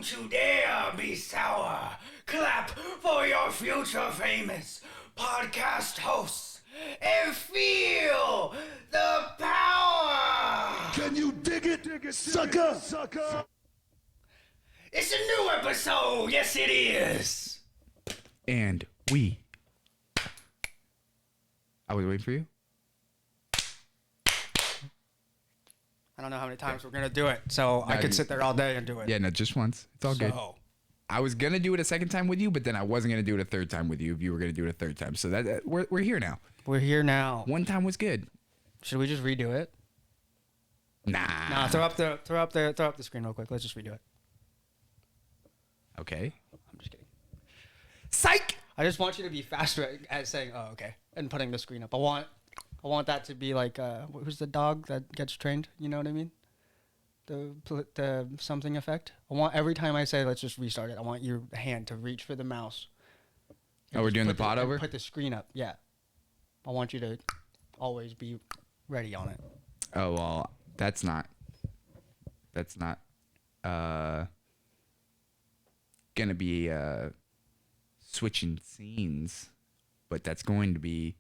Don't you dare be sour. Clap for your future famous podcast hosts and feel the power. Can you dig it, sucker? It's a new episode. Yes, it is. And I was waiting for you. I don't know how many times we're gonna do it, so I could sit there all day and do it. Yeah, no, just once. It's all good. I was gonna do it a second time with you, but then I wasn't gonna do it a third time with you if you were gonna do it a third time. So that we're here now. We're here now. One time was good. Should we just redo it? Nah. Throw up the screen real quick. Let's just redo it. Okay. I'm just kidding. Psych. I just want you to be faster at saying, "Oh, okay," and putting the screen up. I want that to be like, who's the dog that gets trained? You know what I mean? The something effect. I want every time I say, "Let's just restart it," I want your hand to reach for the mouse. Oh, we're doing the pod over? Put the screen up. Yeah. I want you to always be ready on it. Oh well, that's not gonna be switching scenes, but that's going to be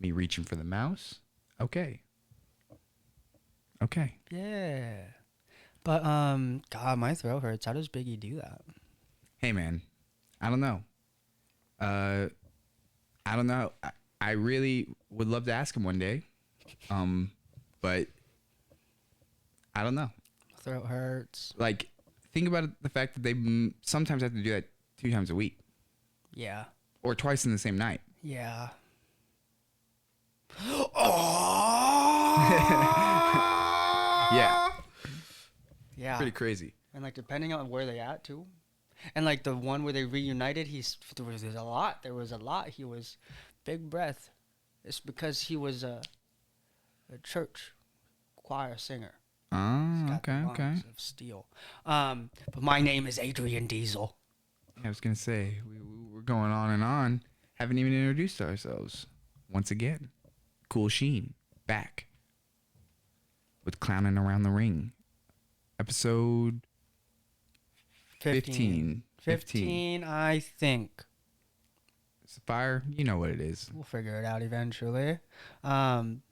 me reaching for the mouse. Okay. Yeah. But God, my throat hurts. How does Biggie do that? Hey man, I don't know. I really would love to ask him one day, but I don't know. Throat hurts. Like, think about the fact that they sometimes have to do that 2 times a week. Yeah. Or twice in the same night. Yeah. Yeah. Yeah. Pretty crazy. And like depending on where they at too. And like the one where they reunited, there was a lot. He was big breath. It's because he was a church choir singer. Oh, Got the okay. lungs of steel. But my name is Adrian Diesel. I was going to say, we're going on and on. Haven't even introduced ourselves. Once again, Kool Sheen, back with Clowning Around the Ring. Episode 15. 15, I think. Sapphire, you know what it is. We'll figure it out eventually. And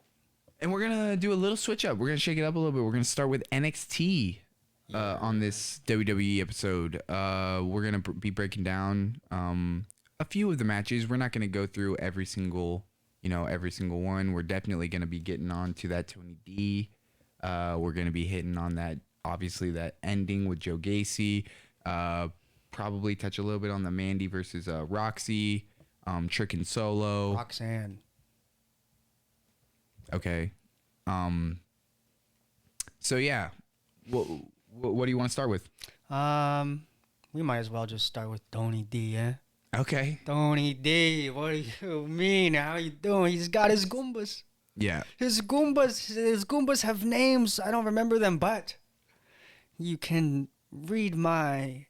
we're going to do a little switch up. We're going to shake it up a little bit. We're going to start with NXT on this WWE episode. We're going to be breaking down a few of the matches. We're not going to go through every single one. We're definitely going to be getting on to that Tony D. We're going to be hitting on that, obviously, that ending with Joe Gacy. Probably touch a little bit on the Mandy versus Roxy. Trick and Solo. Roxanne. Okay. So yeah, what do you want to start with? We might as well just start with Tony D, eh? Okay. Tony D, what do you mean? How you doing? He's got his Goombas. Yeah. His Goombas have names. I don't remember them, but you can read my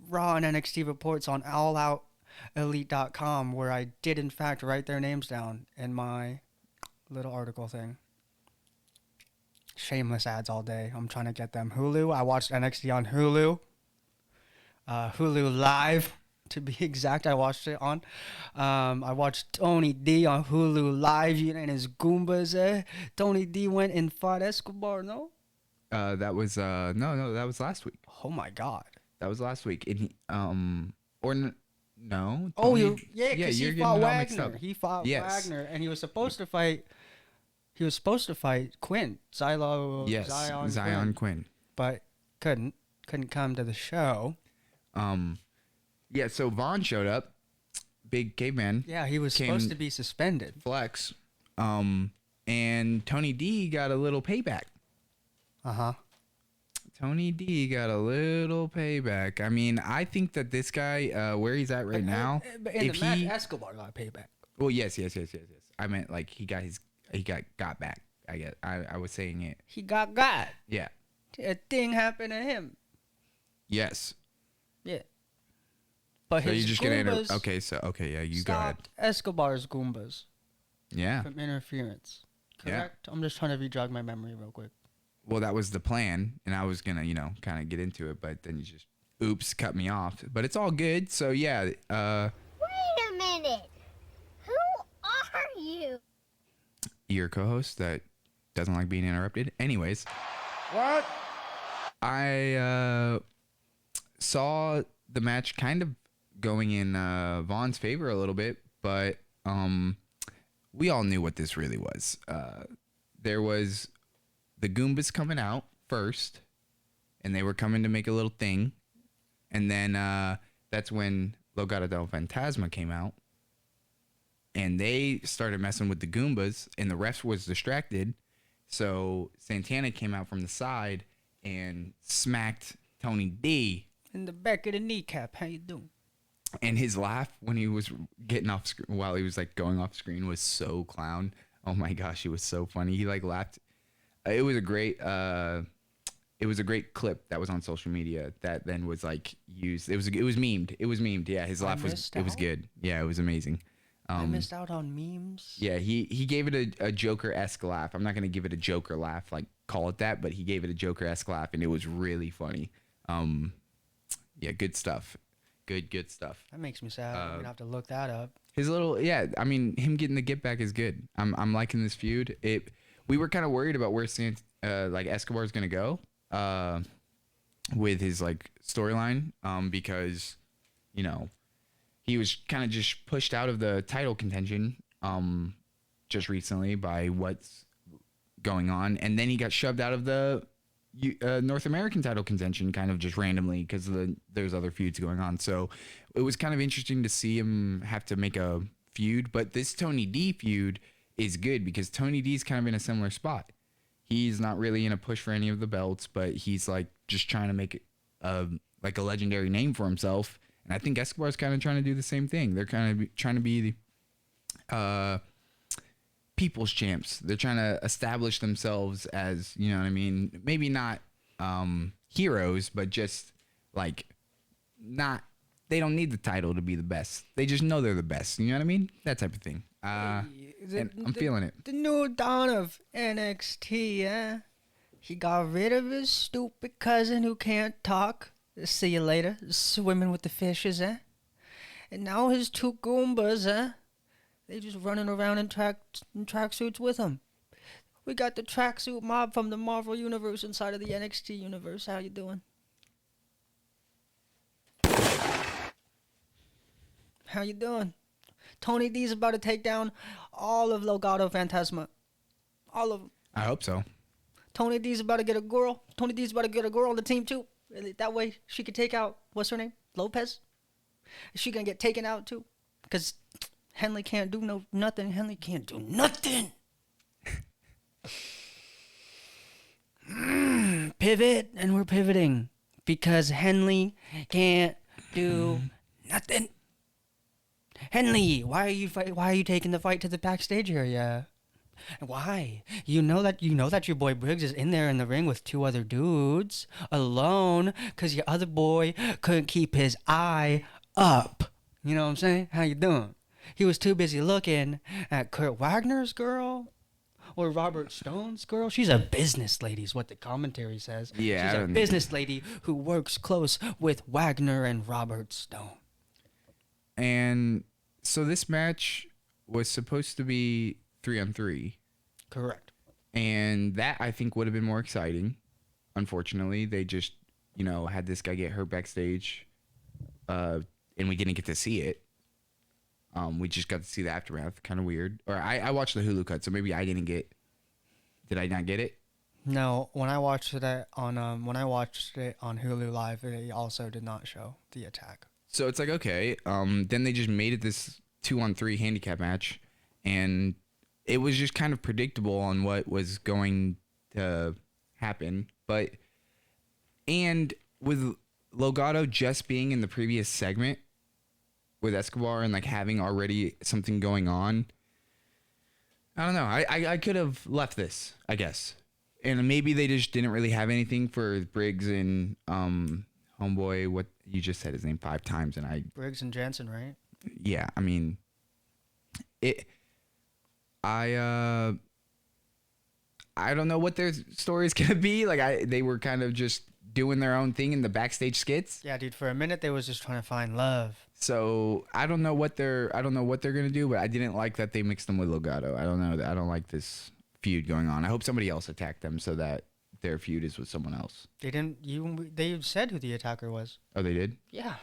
Raw and NXT reports on alloutelite.com, where I did in fact write their names down in my little article thing. Shameless ads all day. I'm trying to get them. Hulu. I watched NXT on Hulu. Hulu Live, to be exact. I watched it on. I watched Tony D on Hulu Live and his Goombas. Tony D went and fought Escobar. No. That was no. That was last week. Oh my God. That was last week. And he, no. Oh, Tony, because you're he getting fought it all mixed Wagner. up. He fought Yes. Wagner, and he was supposed to fight. He was supposed to fight Quinn, Yes, Zion Quinn. but couldn't come to the show. Yeah. So Vaughn showed up. Big caveman. Yeah, he was supposed to be suspended. Flex. And Tony D got a little payback. Tony D got a little payback. I mean, I think that this guy, where he's at right now, But in the match, Escobar got payback. Well, yes. I meant like he got back. I guess I was saying it. He got. Yeah. A thing happened to him. Yes. Yeah. But So his you're just Goombas gonna yeah, you go ahead. stopped Escobar's Goombas Yeah. from interference. Yeah. Correct? I'm just trying to re-jog my memory real quick. Well, that was the plan, and I was gonna, kind of get into it, but then you just oops, cut me off. But it's all good. So yeah, Wait a minute. Who are you? your co-host that doesn't like being interrupted. Anyways, What? I saw the match kind of going in Vaughn's favor a little bit, but we all knew what this really was. There was the Goombas coming out first, and they were coming to make a little thing, and then that's when Legado del Fantasma came out, and they started messing with the Goombas, and the ref was distracted, so Santana came out from the side and smacked Tony D In the back of the kneecap. How you doing? and his laugh when he was getting off screen, while he was like going off screen, was so clown. Oh my gosh, it was so funny. He like laughed. It was a great clip that was on social media that then was like used. It was memed. It was memed. Yeah, his laugh was good. Yeah, it was amazing. I missed out on memes. Yeah, he gave it a Joker-esque laugh. I'm not gonna give it a Joker laugh, like call it that, but he gave it a Joker-esque laugh, and it was really funny. Yeah, good stuff. Good stuff. That makes me sad. I'm gonna have to look that up. His little, yeah, I mean, him getting the get back is good. I'm liking this feud. We were kind of worried about where like Escobar is gonna go, with his like storyline, because, you know, he was kind of just pushed out of the title contention, just recently by what's going on, and then he got shoved out of the North American title contention kind of just randomly because there's other feuds going on. So it was kind of interesting to see him have to make a feud. But this Tony D feud is good because Tony D's kind of in a similar spot. He's not really in a push for any of the belts, but he's like just trying to make like a legendary name for himself. And I think Escobar's kind of trying to do the same thing. They're kind of trying to be the people's champs. They're trying to establish themselves as, you know what I mean? Maybe not heroes, but just like not. They don't need the title to be the best. They just know they're the best. You know what I mean? That type of thing. And I'm feeling it. The new dawn of NXT, eh? He got rid of his stupid cousin who can't talk. See you later. Swimming with the fishes, eh? And now his two Goombas, eh? They just running around in tracksuits with him. We got the tracksuit mob from the Marvel Universe inside of the NXT Universe. How you doing? How you doing? Tony D's about to take down all of Legado Fantasma. All of them. I hope so. Tony D's about to get a girl. Tony D's about to get a girl on the team too. That way she could take out, what's her name? Lopez? Is she gonna get taken out too? Because Henley can't do nothing. Henley can't do nothing. Pivot, and we're pivoting. Because Henley can't do nothing. Henley, why are you taking the fight to the backstage area? Why? You know that your boy Briggs is in there in the ring with two other dudes alone because your other boy couldn't keep his eye up. You know what I'm saying? How you doing? He was too busy looking at Kurt Wagner's girl or Robert Stone's girl. She's a business lady is what the commentary says. Yeah, she's a business lady who works close with Wagner and Robert Stone. And so this match was supposed to be 3-on-3. Correct. And that, I think, would have been more exciting. Unfortunately, they just, had this guy get hurt backstage, and we didn't get to see it. We just got to see the aftermath. Kind of weird. Or I watched the Hulu cut, so maybe I didn't get. Did I not get it? No, when I watched it on Hulu Live, it also did not show the attack. So it's like, okay. Then they just made it this 2-on-3 handicap match, and it was just kind of predictable on what was going to happen. And with Legado just being in the previous segment with Escobar and like having already something going on, I don't know. I could have left this, I guess. And maybe they just didn't really have anything for Briggs and homeboy. What you just said his name 5 times, and Briggs and Jensen, right? Yeah, I mean, I I don't know what their story is gonna be. Like they were kind of just doing their own thing in the backstage skits. Yeah, dude. For a minute, they was just trying to find love. So I don't know what they're gonna do, but I didn't like that they mixed them with Legado. I don't know. I don't like this feud going on. I hope somebody else attacked them so that their feud is with someone else. They didn't. They said who the attacker was. Oh, they did? Yeah,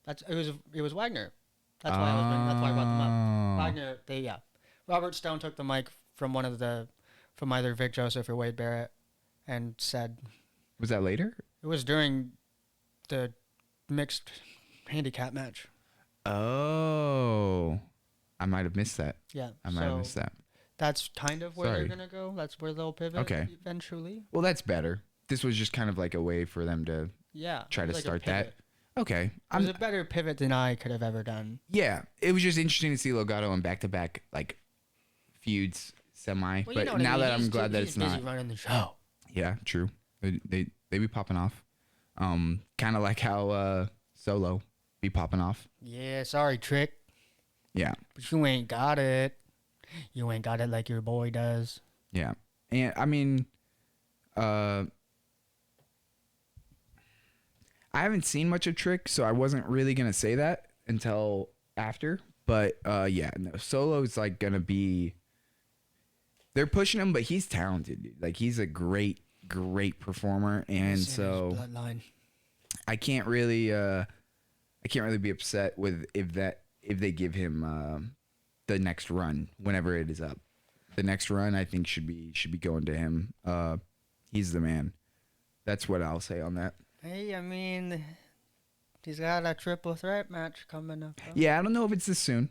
it was Wagner. That's why I brought them up. Oh. Wagner. Robert Stone took the mic from from either Vic Joseph or Wade Barrett, and said Was that later? it was during the mixed handicap match. Oh. I might have missed that. Yeah, I might have missed that. That's kind of where Sorry. they're gonna go. That's where they'll pivot Okay. eventually. Well, that's better. This was just kind of like a way for them to Yeah, try it to was like a start that. pivot. Okay. It was a better pivot than I could have ever done. Yeah, it was just interesting to see Legado in back-to-back like feuds semi. Well, but you know what I now mean. that I'm He's glad too- that he's it's busy not. running the show. Yeah, true. They be popping off. Kind of like how Solo be popping off. Yeah, sorry, Trick, Yeah, but you ain't got it. You ain't got it like your boy does. yeah. And I mean, I haven't seen much of Trick, so I wasn't really gonna say that until after. But yeah, no, Solo's like gonna be. They're pushing him, but he's talented, dude. Like he's a great performer, and It's in his so bloodline. I can't really be upset with if they give him the next run whenever it is up. The next run I think should be going to him. He's the man. That's what I'll say on that. Hey, I mean, he's got a triple threat match coming up. Huh? Yeah, I don't know if it's this soon.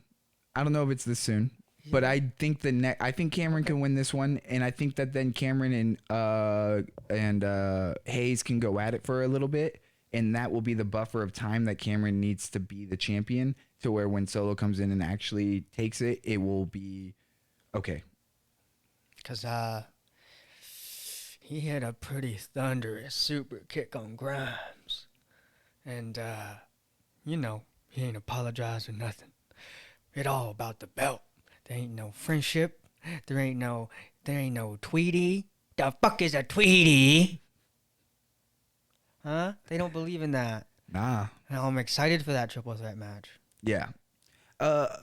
But I think I think Cameron can win this one, and I think that then Cameron and Hayes can go at it for a little bit, and that will be the buffer of time that Cameron needs to be the champion, to where when Solo comes in and actually takes it, it will be okay. Because he had a pretty thunderous super kick on Grimes. And, you know, he ain't apologized or nothing. It all about the belt. There ain't no friendship. There ain't no Tweety. The fuck is a Tweety? Huh? They don't believe in that. Nah. And I'm excited for that triple threat match. Yeah.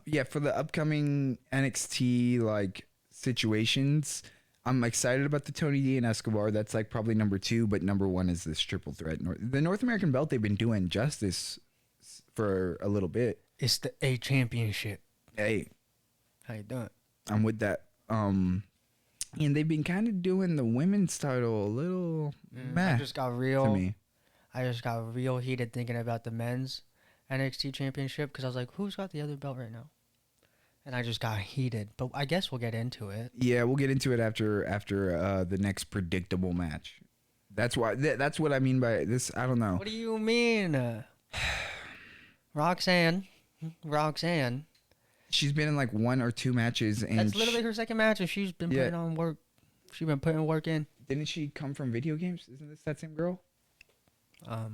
Yeah, for the upcoming NXT like situations, I'm excited about the Tony D and Escobar. That's like probably number 2, but number 1 is this triple threat. The North American belt, they've been doing justice for a little bit. It's the A championship. Hey, How you doing? I'm with that. And they've been kind of doing the women's title a little meh I just got to real. me. I just got real heated thinking about the men's NXT championship because I was like, who's got the other belt right now? And I just got heated. But I guess we'll get into it. Yeah, we'll get into it after the next predictable match. That's why. That's what I mean by this. I don't know. What do you mean? Roxanne. She's been in like 1 or 2 matches, and That's literally her second match, and she's been putting on work. She's been putting work in. didn't she come from video games? Isn't this that same girl? I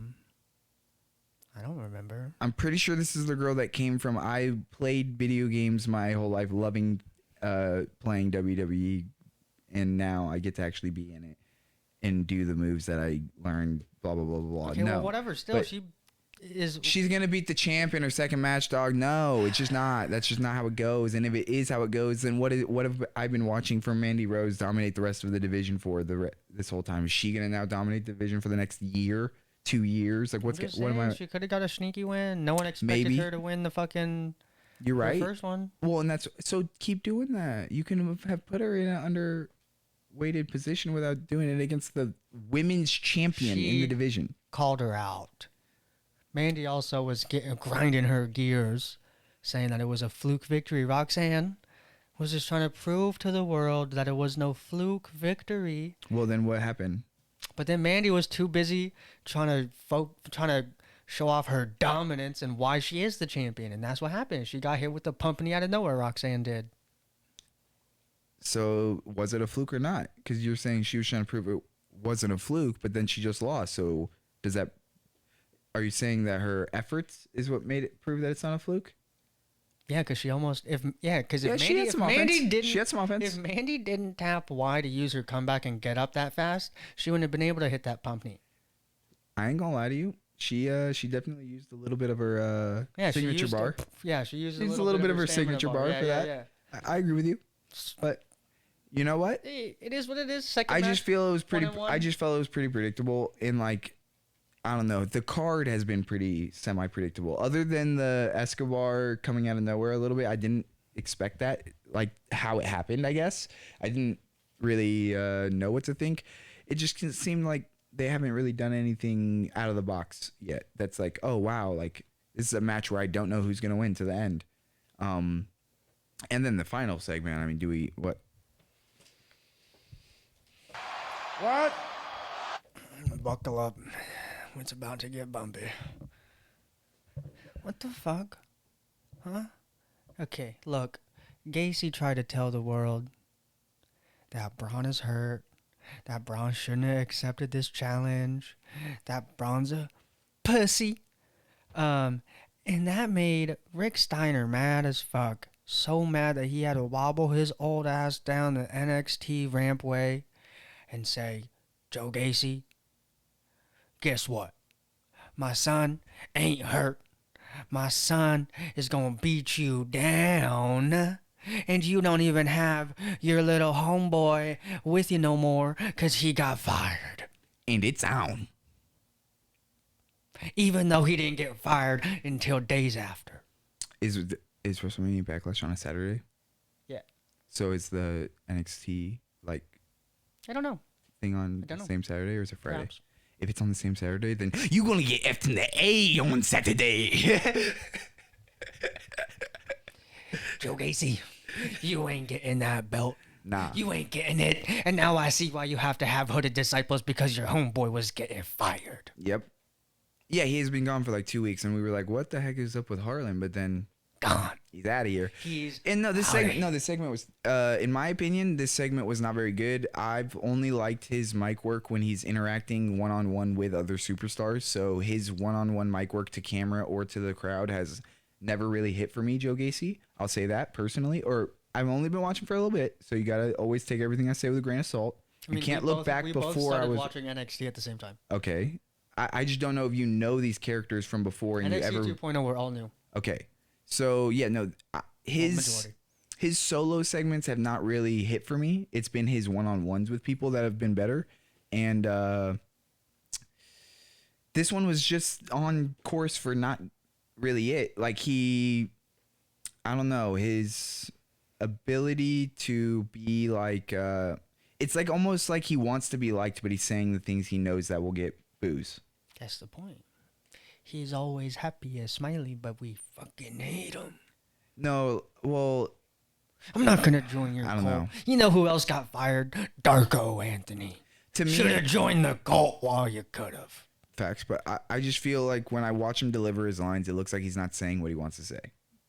don't remember. I'm pretty sure this is the girl that came from. I played video games my whole life, loving playing WWE, and now I get to actually be in it and do the moves that I learned. Blah blah blah blah. Okay, No, well, whatever. Still, but she is. she's gonna beat the champ in her second match, dog. No, it's just not. That's just not how it goes. And if it is how it goes, then what have I been watching from Mandy Rose dominate the rest of the division for this whole time? Is she gonna now dominate the division for the next year, 2 years? Like what am I? She could have got a sneaky win. No one expected Maybe. her to win the fucking. You're right. The first one. Well, and that's so keep doing that. You can have put her in an underweighted position without doing it against the women's champion in the division. Called her out. Mandy also was grinding her gears, saying that it was a fluke victory. Roxanne was just trying to prove to the world that it was no fluke victory. Well, then what happened? But then Mandy was too busy trying to show off her dominance and why she is the champion, and that's what happened. She got hit with the pumping out of nowhere. Roxanne did. So was it a fluke or not? Because you're saying she was trying to prove it wasn't a fluke, but then she just lost. So does that? Are you saying that her efforts is what made it prove that it's not a fluke? Yeah, because she almost if she had some offense. Mandy didn't She had some offense. if Mandy didn't tap Y to use her comeback and get up that fast, she wouldn't have been able to hit that pump knee. I ain't gonna lie to you. She definitely used a little bit of her signature bar. She used She used a little bit of her stamina signature bar for that. Yeah. I agree with you. But you know what? Hey, it is what it is. Second I match, just feel it was pretty. 1-1. I just felt it was pretty predictable. And like, I don't know. The card has been pretty semi-predictable. Other than the Escobar coming out of nowhere a little bit, I didn't expect that. Like how it happened. I guess I didn't really know what to think. It just seemed like they haven't really done anything out of the box yet. That's like, oh wow, like this is a match where I don't know who's gonna win to the end. And then the final segment. I mean, do we what? What? Buckle up. It's about to get bumpy. What the fuck? Huh? Okay, look. Gacy tried to tell the world that Braun is hurt, that Braun shouldn't have accepted this challenge, that Braun's a pussy. And that made Rick Steiner mad as fuck. So mad that he had to wobble his old ass down the NXT rampway and say, Joe Gacy, guess what? My son ain't hurt. My son is gonna beat you down. And you don't even have your little homeboy with you no more because he got fired. And it's on. Even though he didn't get fired until days after. Is WrestleMania Backlash on a Saturday? Yeah. So is the NXT like I don't know. thing on I don't the know. same Saturday or is it Friday? Perhaps. If it's on the same Saturday, then you're gonna get F in the A on Saturday. Joe Gacy, you ain't getting that belt. Nah. You ain't getting it. And now I see why you have to have hooded disciples because your homeboy was getting fired. Yep. Yeah, he's been gone for like 2 weeks, and we were like, "What the heck is up with Harlan?" But then Gone. he's out of here. He's And no, this outta segment. No, this segment was, in my opinion, this segment was not very good. I've only liked his mic work when he's interacting one-on-one with other superstars. So his one-on-one mic work to camera or to the crowd has never really hit for me, Joe Gacy. I'll say that personally. Or I've only been watching for a little bit, so you gotta always take everything I say with a grain of salt. You can't look back before I was watching NXT at the same time. okay. I just don't know if you know these characters from before and you NXT ever 2.0 were all new. okay. So yeah, no, his Majority. his solo segments have not really hit for me. It's been his one-on-ones with people that have been better, and this one was just on course for not really it. Like I don't know, his ability to be like, it's like almost like he wants to be liked, but he's saying the things he knows that will get boos. That's the point. He's always happy and smiley, but we fucking hate him. No, well, I'm not gonna join your I don't cult. know. You know who else got fired? Darko Anthony. to me, Should have joined the cult while you could have. facts, but I just feel like when I watch him deliver his lines, it looks like he's not saying what he wants to say.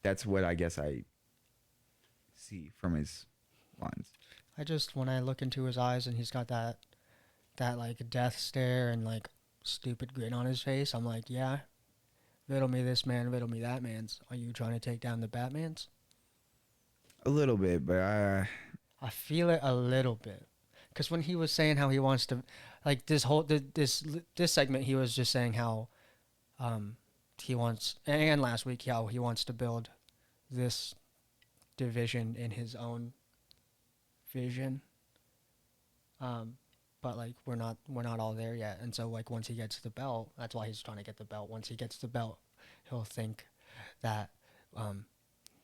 That's what I guess I see from his lines. When I look into his eyes and he's got that like death stare and like stupid grin on his face, I'm like, yeah, riddle me this man, riddle me that man's. Are you trying to take down the Batmans? A little bit, but I feel it a little bit. Because when he was saying how he wants to, like this segment, he was just saying how he wants, and last week, how he wants to build this division in his own vision. But like we're not all there yet, and so like once he gets the belt, that's why he's trying to get the belt. Once he gets the belt, he'll think that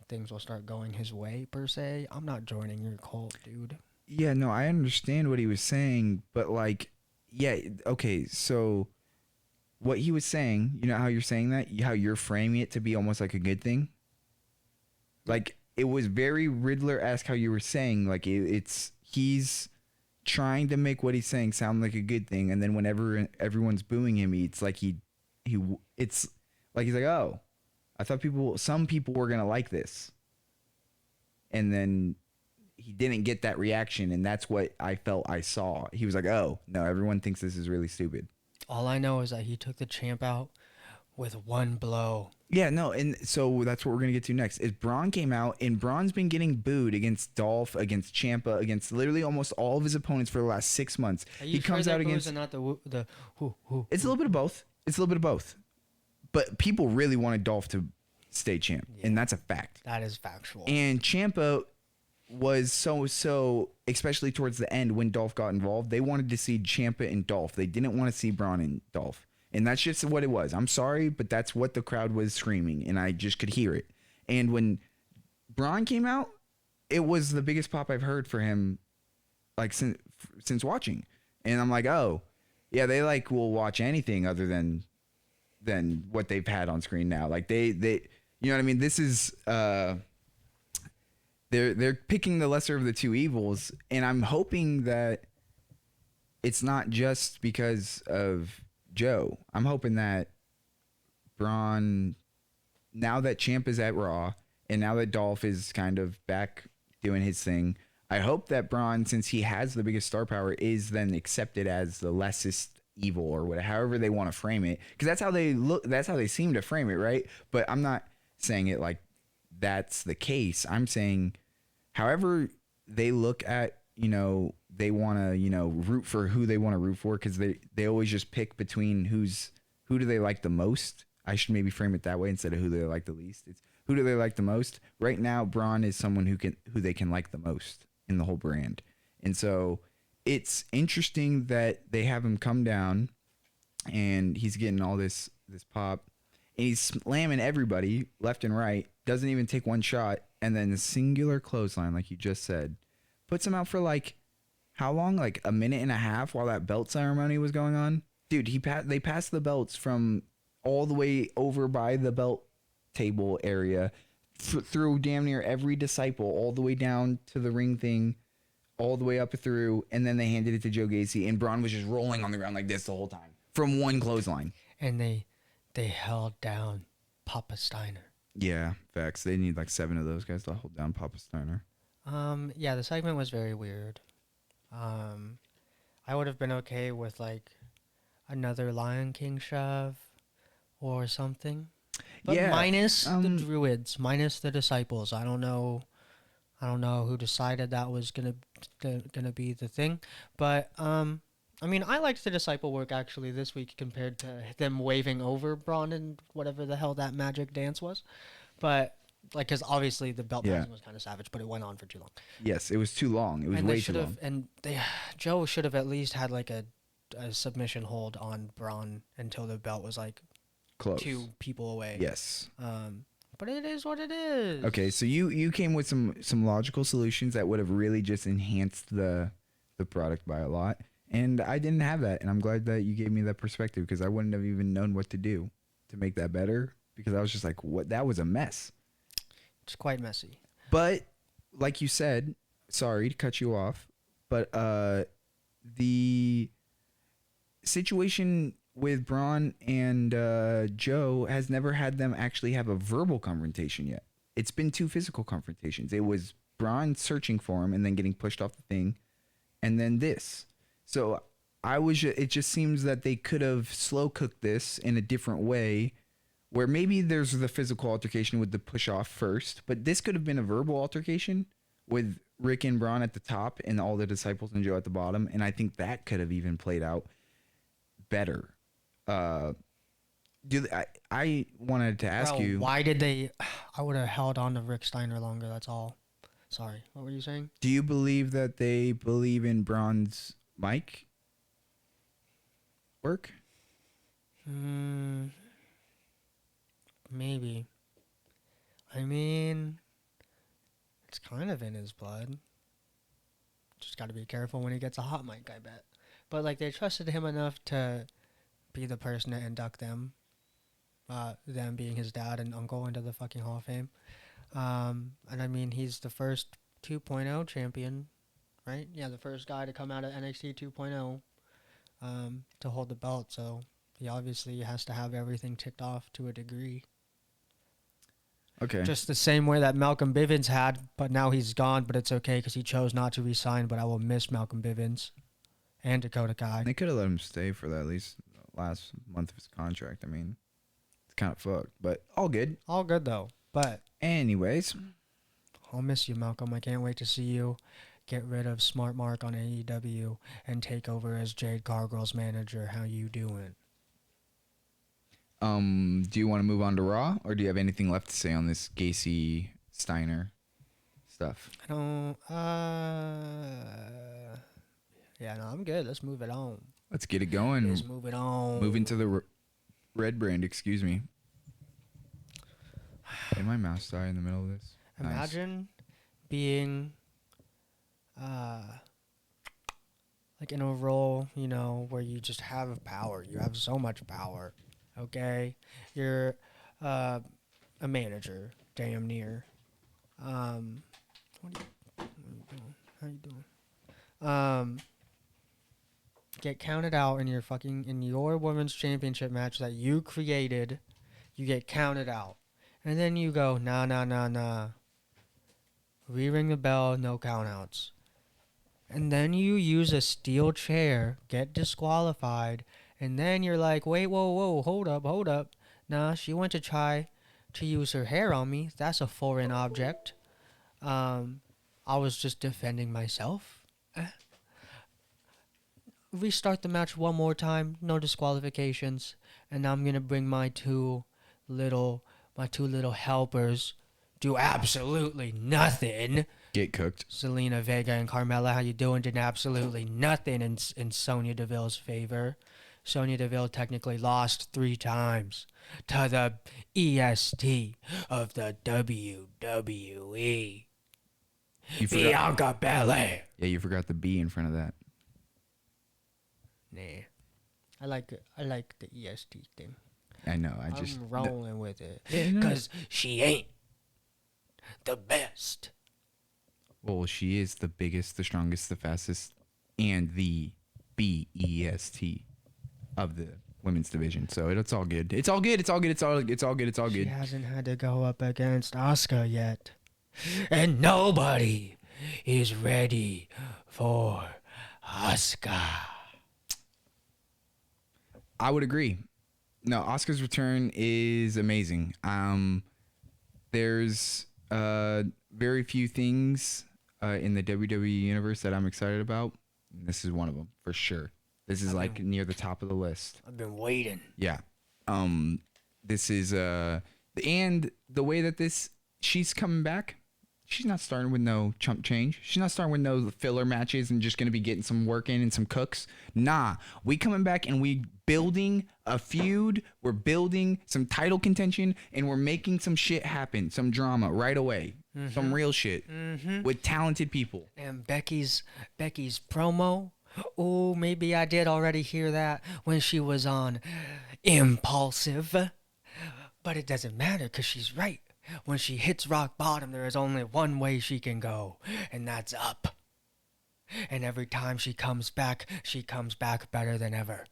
things will start going his way per se. I'm not joining your cult, dude. yeah, no, I understand what he was saying, but like, yeah, okay, so what he was saying, you know how you're saying that, how you're framing it to be almost like a good thing? Like, it was very Riddler-esque how you were saying, like, he's trying to make what he's saying sound like a good thing, and then whenever everyone's booing him, it's like it's like he's like, oh, I thought some people were gonna like this, and then he didn't get that reaction, and that's what I felt I saw. He was like, oh no, everyone thinks this is really stupid. All I know is that he took the champ out with one blow. Yeah, no, and so that's what we're gonna get to next. Is Braun came out and Braun's been getting booed against Dolph, against Ciampa, against literally almost all of his opponents for the last 6 months. Are you He sure comes that out boos against. and not the who? It's a little bit of both. It's a little bit of both. But people really wanted Dolph to stay champ, and that's a fact. That is factual. And Ciampa was so, especially towards the end when Dolph got involved, they wanted to see Ciampa and Dolph. They didn't want to see Braun and Dolph. And that's just what it was. I'm sorry, but that's what the crowd was screaming, and I just could hear it. And when Braun came out, it was the biggest pop I've heard for him, like since watching. And I'm like, oh, yeah, they like will watch anything other than what they've had on screen now. Like they, you know what I mean? This is they're picking the lesser of the two evils, and I'm hoping that it's not just because of Joe. I'm hoping that Braun, now that Champ is at Raw, and now that Dolph is kind of back doing his thing, I hope that Braun, since he has the biggest star power, is then accepted as the lessest evil or whatever, however they want to frame it. Because that's how they look. That's how they seem to frame it, right? But I'm not saying it like that's the case. I'm saying, however they look at, they want to, root for who they want to root for, because they always just pick between who do they like the most. I should maybe frame it that way instead of who they like the least. It's who do they like the most. Right now, Braun is someone who they can like the most in the whole brand. And so it's interesting that they have him come down and he's getting all this pop, and he's slamming everybody left and right, doesn't even take one shot, and then a singular clothesline, like you just said, puts him out for like how long? Like a minute and a half while that belt ceremony was going on. Dude, they passed the belts from all the way over by the belt table area through damn near every disciple, all the way down to the ring thing, all the way up through, and then they handed it to Joe Gacy, and Braun was just rolling on the ground like this the whole time from one clothesline. And they held down Papa Steiner. Yeah, facts. They need like 7 of those guys to hold down Papa Steiner. Yeah, the segment was very weird. I would have been okay with like another Lion King shove or something. But Yeah, minus the druids, minus the disciples. I don't know who decided that was gonna be the thing. But I mean, I liked the disciple work actually this week compared to them waving over Braun and whatever the hell that magic dance was. But like, because obviously the belt passing was kind of savage, but it went on for too long. Yes, it was too long. It was way too long. And Joe should have at least had like a submission hold on Braun until the belt was like Close. 2 people away. Yes. But it is what it is. Okay, so you came with some logical solutions that would have really just enhanced the product by a lot, and I didn't have that, and I'm glad that you gave me that perspective, because I wouldn't have even known what to do to make that better, because I was just like, what? That was a mess. It's quite messy. But like you said, sorry to cut you off, but the situation with Braun and Joe has never had them actually have a verbal confrontation yet. It's been 2 physical confrontations. It was Braun searching for him and then getting pushed off the thing, and then this. So it just seems that they could have slow cooked this in a different way, where maybe there's the physical altercation with the push off first, but this could have been a verbal altercation with Rick and Braun at the top and all the disciples and Joe at the bottom, and I think that could have even played out better. I wanted to ask you, why did they? I would have held on to Rick Steiner longer. That's all. Sorry, what were you saying? do you believe that they believe in Braun's mic work? Maybe. I mean, it's kind of in his blood. Just got to be careful when he gets a hot mic, I bet. But like, they trusted him enough to be the person to induct them, them being his dad and uncle, into the fucking Hall of Fame. And I mean, he's the first 2.0 champion, right? Yeah, the first guy to come out of NXT 2.0 to hold the belt. So he obviously has to have everything ticked off to a degree. Okay. Just the same way that Malcolm Bivens had, but now he's gone, but it's okay because he chose not to resign, but I will miss Malcolm Bivens and Dakota Kai. They could have let him stay for at least last month of his contract. I mean, It's kind of fucked, but all good. All good though. But Anyways, I'll miss you, Malcolm. I can't wait to see you get rid of Smart Mark on AEW and take over as Jade Cargill's manager. How you doing? do you want to move on to Raw, or do you have anything left to say on this Gacy Steiner stuff? I don't. Yeah, no, I'm good. Let's move it on. Let's get it going. Let's move it on. Moving to the red brand. Excuse me. Did my mouse die in the middle of this? Nice. Imagine being, like in a role, you know, where you just have power. You have so much power. Okay, you're a manager, damn near. What are you doing? How you doing? Get counted out in your women's championship match that you created. You get counted out, and then you go nah. Re-ring the bell, no countouts. And then you use a steel chair, get disqualified, and then you're like, wait, whoa, hold up. Nah, she went to try to use her hair on me. That's a foreign object. I was just defending myself. Restart the match one more time, no disqualifications, and I'm gonna bring my two little helpers do absolutely nothing. Get cooked. Zelina Vega and Carmella, how you doing? Did absolutely nothing in Sonya Deville's favor. Sonya Deville technically lost 3 times to the EST of the WWE. You forgot. Bianca Belair. Yeah, you forgot the B in front of that. Nah, I like the EST thing. I know. I'm rolling with it Yeah, no. because she ain't the best. Well, she is the biggest, the strongest, the fastest, and the BEST of the women's division. So it's all good. It's all good. It's all good. It's all good. It's all She good. hasn't had to go up against Asuka yet, and nobody is ready for Asuka. I would agree. No, Asuka's return is amazing. There's very few things in the WWE universe that I'm excited about. This is one of them for sure. This is like near the top of the list. I've been waiting. Yeah. This is and the way that she's coming back, she's not starting with no chump change. She's not starting with no filler matches and just gonna be getting some work in and some cooks. Nah, we coming back and we building a feud. We're building some title contention and we're making some shit happen, some drama right away, some real shit with talented people. And Becky's promo. Oh, maybe I did already hear that when she was on Impulsive. But it doesn't matter because she's right. When she hits rock bottom, there is only one way she can go, and that's up. And every time she comes back better than ever.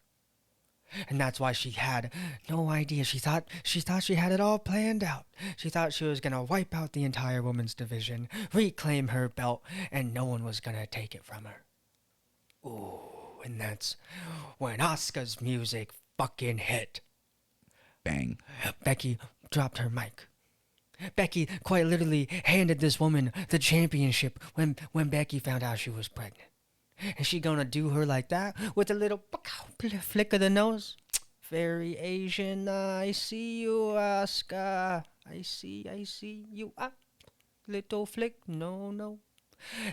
And that's why she had no idea. She thought she had it all planned out. She thought she was gonna wipe out the entire women's division, reclaim her belt, and no one was gonna take it from her. Ooh, and that's when Asuka's music fucking hit. Bang. Becky dropped her mic. Becky quite literally handed this woman the championship when Becky found out she was pregnant. And she gonna do her like that with a little flick of the nose? Very Asian. I see you, Asuka. I see you. Little flick. No.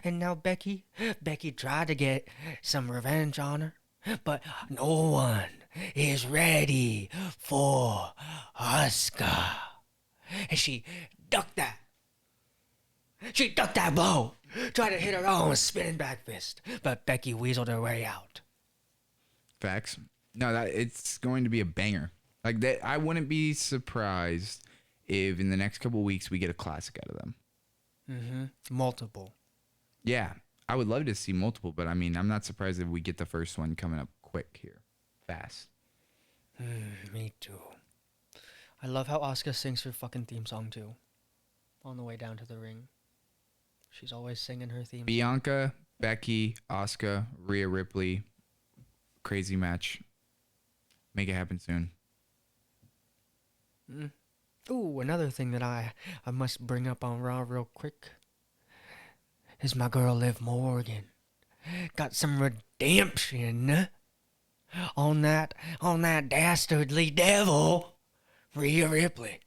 And now Becky tried to get some revenge on her. But no one is ready for Asuka. And she ducked that. She ducked that blow. Tried to hit her own spinning back fist. But Becky weaseled her way out. Facts. No, it's going to be a banger. Like that, I wouldn't be surprised if in the next couple weeks we get a classic out of them. Multiple. Yeah, I would love to see multiple, but I mean, I'm not surprised if we get the first one coming up quick here, fast. Me too. I love how Asuka sings her fucking theme song too. On the way down to the ring. She's always singing her theme. Bianca, Becky, Asuka, Rhea Ripley, crazy match. Make it happen soon. Ooh, another thing that I must bring up on Raw real quick is my girl Liv Morgan. Got some redemption on that dastardly devil, Rhea Ripley.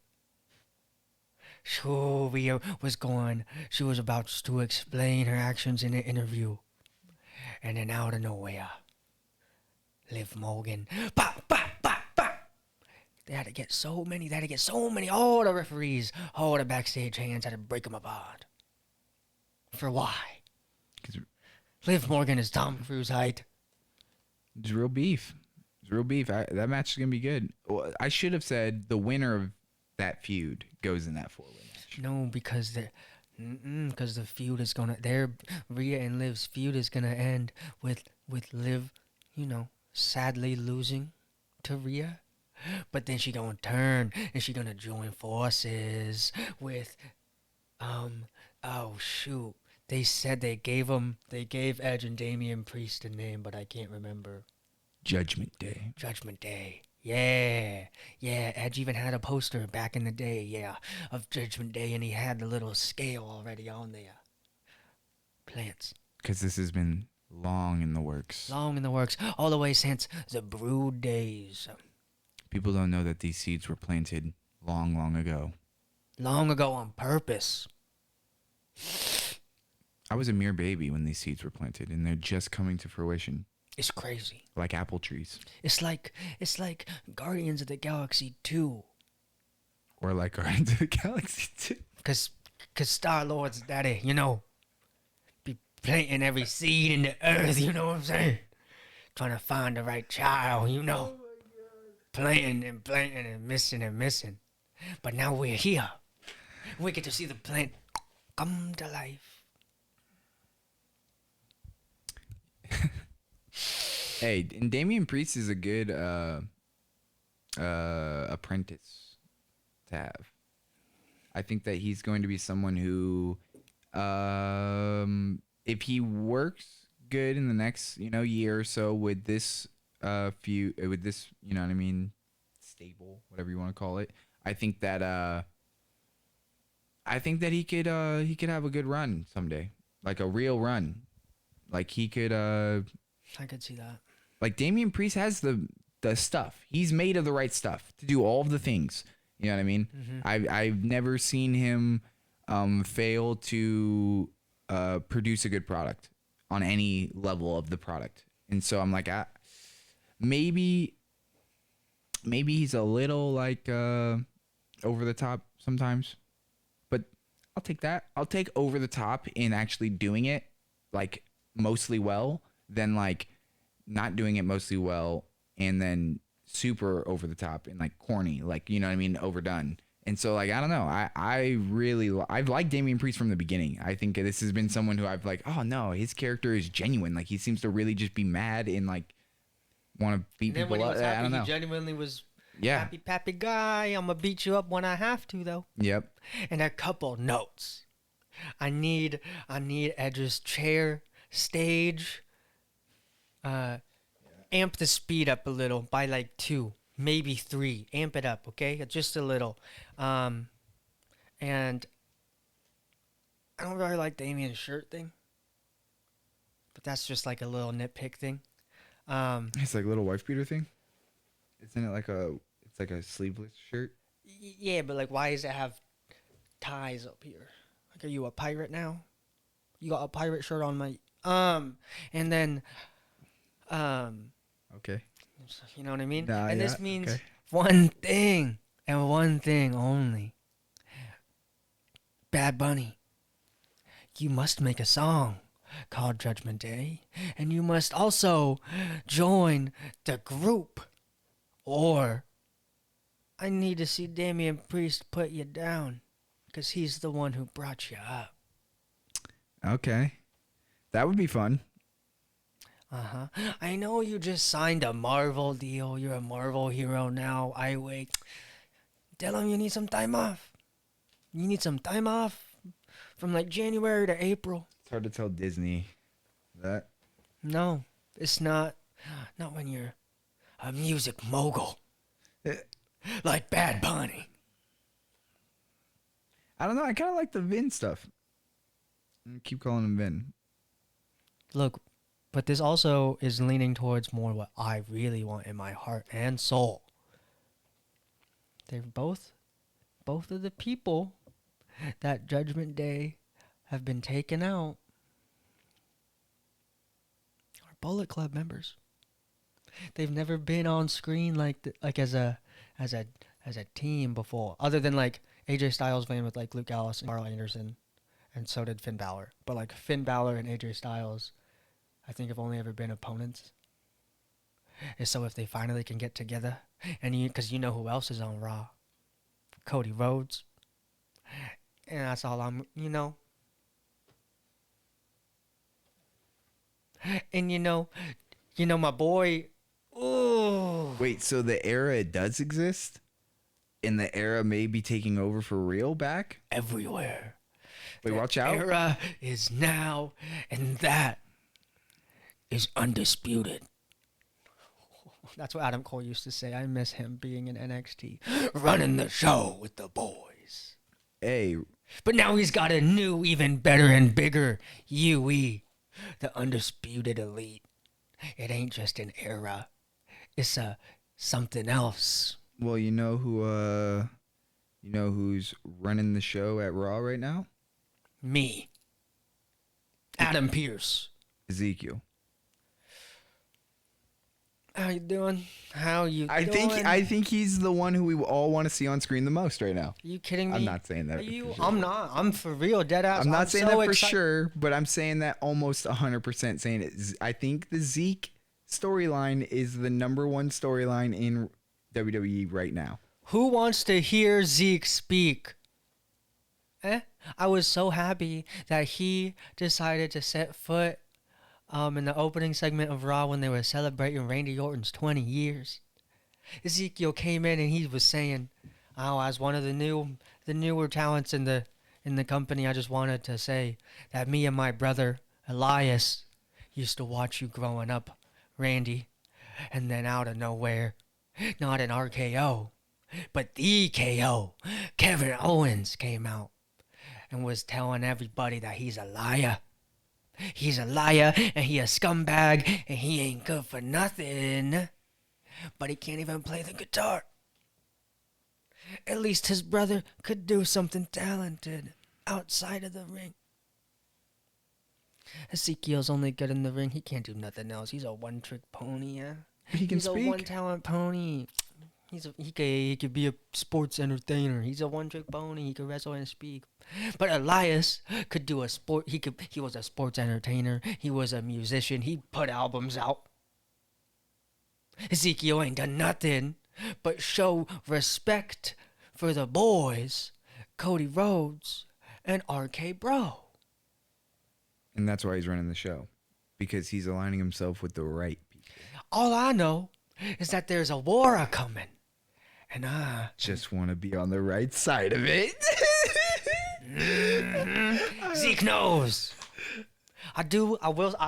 So Rhea she was about to explain her actions in an interview. And then out of nowhere, Liv Morgan, pop, pop, pop, pop. They had to get so many, all the referees, all the backstage hands had to break them apart. For why? 'Cause Liv Morgan is Tom Cruise height. it's real beef. It's real beef. That match is gonna be good. Well, I should have said the winner of that feud goes in that 4-way match. No, because the feud is gonna Rhea and Liv's feud is gonna end with Liv, sadly losing to Rhea. But then she gonna turn and she gonna join forces with oh shoot. They said they gave Edge and Damian Priest a name, but I can't remember. Judgment Day. Judgment Day. Yeah. Edge even had a poster back in the day, of Judgment Day, and he had the little scale already on there. Plants. Because this has been long in the works. Long in the works, all the way since the Brood days. People don't know that these seeds were planted long, long ago. Long ago on purpose. I was a mere baby when these seeds were planted, and they're just coming to fruition. It's crazy. Like apple trees. It's like Guardians of the Galaxy 2. Or like Guardians of the Galaxy 2. Cause Star-Lord's daddy, be planting every seed in the earth, you know what I'm saying? Trying to find the right child, Planting and missing. But now we're here. We get to see the plant come to life. Hey, and Damian Priest is a good apprentice to have. I think that he's going to be someone who, if he works good in the next, year or so with this stable, whatever you want to call it, I think that he could have a good run someday, like a real run, like he could. I could see that. Like Damian Priest has the stuff. He's made of the right stuff to do all of the things. You know what I mean? Mm-hmm. I've never seen him fail to produce a good product on any level of the product. And so I'm like, maybe he's a little like over the top sometimes, but I'll take that. I'll take over the top in actually doing it like mostly well than like not doing it mostly well and then super over the top and like corny, like, you know what I mean, overdone. And so like, I don't know, I've liked Damian Priest from the beginning. I think this has been someone who I've like, oh no, his character is genuine. Like he seems to really just be mad and like want to beat people up. I don't know. He genuinely was Yeah. happy guy. I'm gonna beat you up when I have to though. Yep. And a couple notes. I need Edge's chair, stage, amp the speed up a little by like 2, maybe 3. Amp it up, okay? Just a little. And I don't really like Damien's shirt thing, but that's just like a little nitpick thing. It's like a little wife beater thing. Isn't it like it's like a sleeveless shirt? Yeah, but like, why does it have ties up here? Like, are you a pirate now? You got a pirate shirt on my and then Okay. you know what I mean? Nah, and yeah, this means okay. one thing and one thing only. Bad Bunny, you must make a song called Judgment Day, and you must also join the group, or I need to see Damian Priest put you down, because he's the one who brought you up. Okay. That would be fun. Uh-huh. I know you just signed a Marvel deal. You're a Marvel hero now. I wait. Tell him you need some time off. You need some time off from like January to April. It's hard to tell Disney that. No, it's not. Not when you're a music mogul. Like Bad Bunny. I don't know. I kind of like the Vin stuff. I keep calling him Vin. Look, but this also is leaning towards more what I really want in my heart and soul. They're both of the people that Judgment Day have been taken out are Bullet Club members. They've never been on screen like as a team before, other than like AJ Styles been with like Luke Gallows and Carl Anderson, and so did Finn Balor. But like Finn Balor and AJ Styles, I think have only ever been opponents. And so if they finally can get together, and because you know who else is on Raw, Cody Rhodes, and that's all and you know my boy. Ooh. Wait, so the era does exist? And the era may be taking over for real back? Everywhere. Wait, watch out. Era is now, and that is undisputed. That's what Adam Cole used to say. I miss him being in NXT, running the show with the boys. Hey. But now he's got a new, even better and bigger UE, the Undisputed Elite. It ain't just an era. It's something else. Well, you know who's running the show at Raw right now? Me. Adam Pearce. Ezekiel. How you doing? I think he's the one who we all want to see on screen the most right now. Are you kidding me? I'm not saying that. For sure. I'm not. I'm for real, dead ass. I'm not saying that for sure, but I'm saying that almost 100%. Saying it. I think the Zeke storyline is the number one storyline in WWE right now. Who wants to hear Zeke speak? I was so happy that he decided to set foot in the opening segment of Raw when they were celebrating Randy Orton's 20 years. Ezekiel came in and he was saying, "Oh, as one of the newer talents in the company, I just wanted to say that me and my brother Elias used to watch you growing up, Randy, and then out of nowhere, not an RKO, but the KO, Kevin Owens came out and was telling everybody that he's a liar. He's a liar, and he a scumbag, and he ain't good for nothing. But he can't even play the guitar. At least his brother could do something talented outside of the ring. Ezekiel's only good in the ring. He can't do nothing else. He's a one-trick pony, yeah? He's a one-talent pony. He could be a sports entertainer. He's a one-trick pony. He could wrestle and speak. But Elias could do a sport. He was a sports entertainer. He was a musician. He put albums out. Ezekiel ain't done nothing but show respect for the boys, Cody Rhodes and RK Bro. And that's why he's running the show, because he's aligning himself with the right people. All I know is that there's a war coming. And I just want to be on the right side of it. Zeke knows. I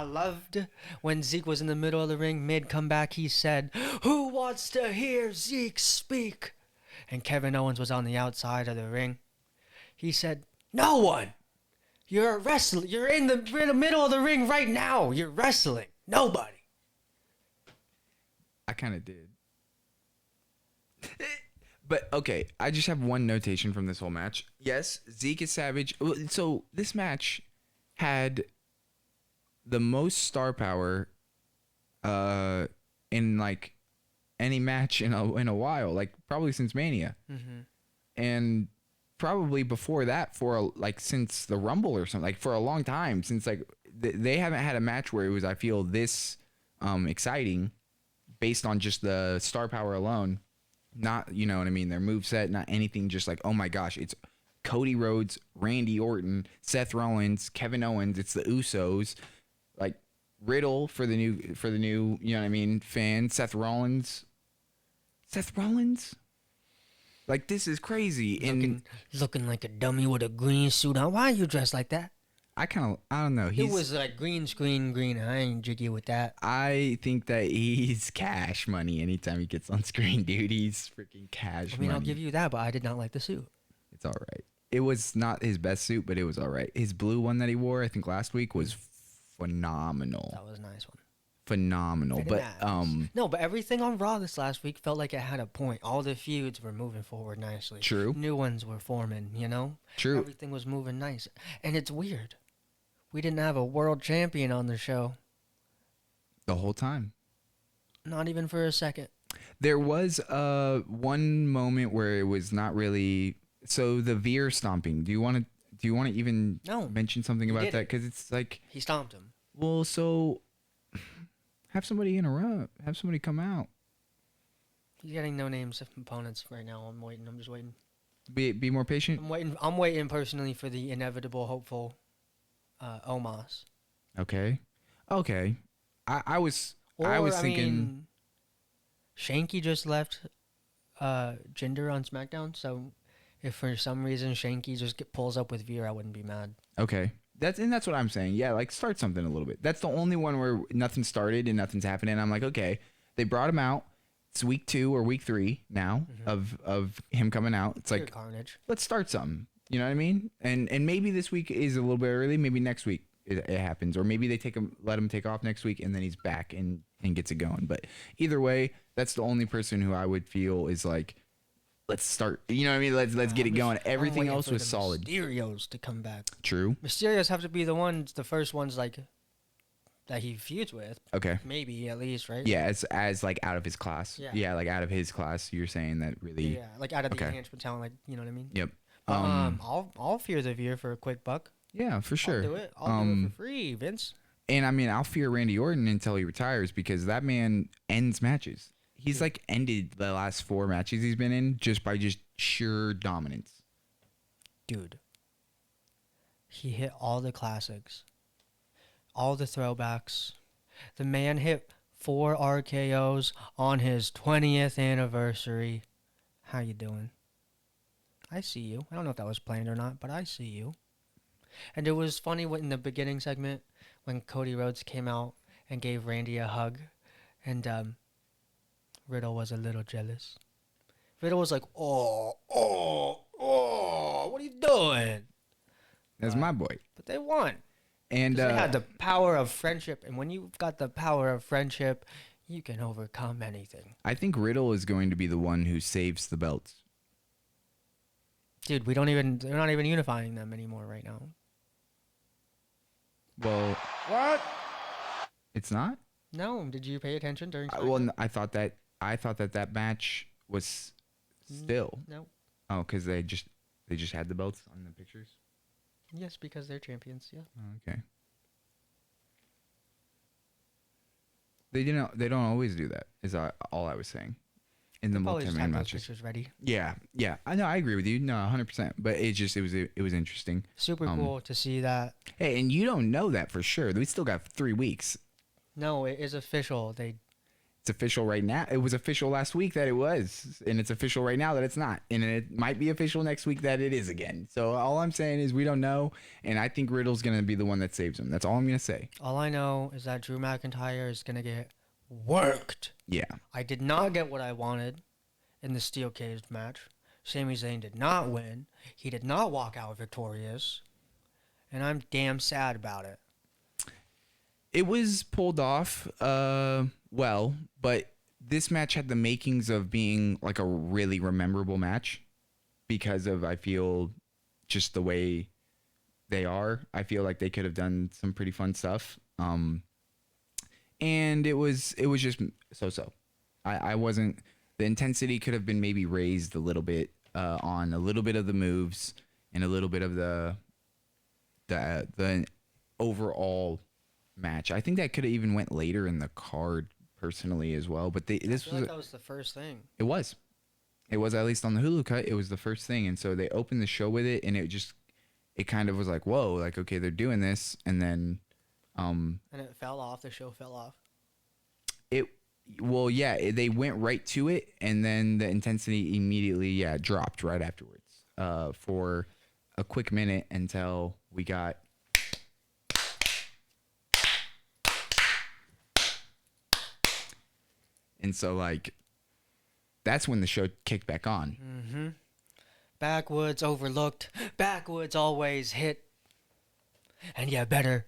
loved when Zeke was in the middle of the ring, mid comeback. He said, "Who wants to hear Zeke speak?" And Kevin Owens was on the outside of the ring. He said, "No one. You're wrestling. You're in the middle of the ring right now. You're wrestling. Nobody." I kind of did. But, okay, I just have one notation from this whole match. Yes, Zeke is savage. So, this match had the most star power in, like, any match in a while. Like, probably since Mania. Mm-hmm. And probably before that since the Rumble or something. Like, for a long time. Since, like, they haven't had a match where it was, I feel, this exciting based on just the star power alone. Not, you know what I mean, their moveset, not anything, just like, oh my gosh, it's Cody Rhodes, Randy Orton, Seth Rollins, Kevin Owens, it's the Usos, like Riddle for the new, you know what I mean, fan, Seth Rollins. Like, this is crazy. Looking like a dummy with a green suit on. Why are you dressed like that? I don't know. It was like green screen, green. I ain't jiggy with that. I think that he's cash money anytime he gets on screen, dude. He's freaking cash money. I'll give you that, but I did not like the suit. It's all right. It was not his best suit, but it was all right. His blue one that he wore, I think last week, was phenomenal. That was a nice one. Phenomenal. Very But nice. No, but everything on Raw this last week felt like it had a point. All the feuds were moving forward nicely. True. New ones were forming, you know? True. Everything was moving nice. And it's weird. We didn't have a world champion on the show. the whole time. Not even for a second. There was one moment where it was not really. So the Veer stomping. Do you want to even No, mention something he about did that? it. Because it's like, He stomped him. well, so have somebody interrupt. Have somebody come out. He's getting no names of opponents right now. I'm waiting. I'm just waiting. Be more patient. I'm waiting personally for the inevitable, hopeful Omos. Okay. I was thinking. Mean, Shanky just left Jinder on SmackDown, so if for some reason Shanky just pulls up with Veer, I wouldn't be mad. Okay. That's what I'm saying. Yeah, like start something a little bit. That's the only one where nothing started and nothing's happening. I'm like, okay, they brought him out. It's week 2 or week 3 now of him coming out. It's Pure like, carnage. let's start something. You know what I mean? And maybe this week is a little bit early. Maybe next week it happens, or maybe they let him take off next week and then he's back and gets it going. But either way, that's the only person who I would feel is like, let's start. You know what I mean? Let's get it going. Everything else was solid. Mysterios to come back. True. Mysterios have to be the first ones like that he feuds with. Okay. Maybe at least, right? Yeah, as like out of his class. Yeah. Yeah, like out of his class. You're saying that really. Yeah, like out of the Okay. enhancement talent, like you know what I mean? Yep. But, I'll fear the Veer for a quick buck. Yeah, for sure. I'll do it. I'll do it for free, Vince. And I mean, I'll fear Randy Orton until he retires because that man ends matches. He's like ended the last 4 matches he's been in just by sheer dominance. Dude, he hit all the classics, all the throwbacks. The man hit 4 RKOs on his 20th anniversary. How you doing? I see you. I don't know if that was planned or not, but I see you. And it was funny in the beginning segment when Cody Rhodes came out and gave Randy a hug, and Riddle was a little jealous. Riddle was like, oh, what are you doing? That's my boy. But they won. And They had the power of friendship, and when you've got the power of friendship, you can overcome anything. I think Riddle is going to be the one who saves the belts. Dude, they're not even unifying them anymore right now. Well, What? it's not. No, did you pay attention during Well, SmackDown? I thought that match was still. No. Oh, because they just had the belts on the pictures. Yes, because they're champions, yeah. Oh, okay. They don't always do that. Is all I was saying. In the Probably just multi-man have those matches. pictures ready. Yeah. I know. I agree with you. No, 100%. But it was interesting. Super cool to see that. Hey, and you don't know that for sure. We still got 3 weeks. No, it is official. It's official right now. It was official last week that it was, and it's official right now that it's not. And it might be official next week that it is again. So all I'm saying is we don't know, and I think Riddle's going to be the one that saves him. That's all I'm going to say. All I know is that Drew McIntyre is going to get worked. Yeah. I did not get what I wanted in the steel cage match. Sami Zayn did not win. He did not walk out victorious. And I'm damn sad about it. It was pulled off well, but this match had the makings of being like a really memorable match because of, I feel, just the way they are. I feel like they could have done some pretty fun stuff. And it was just so. I wasn't. The intensity could have been maybe raised a little bit on a little bit of the moves and a little bit of the overall match. I think that could have even went later in the card personally as well. But That was the first thing. It was at least on the Hulu cut. It was the first thing, and so they opened the show with it, and it kind of was like, whoa, like okay, they're doing this, and then And it fell off. The show fell off. They went right to it, and then the intensity immediately dropped right afterwards for a quick minute until we got and so like that's when the show kicked back on. Backwoods overlooked. Backwoods always hit. And you better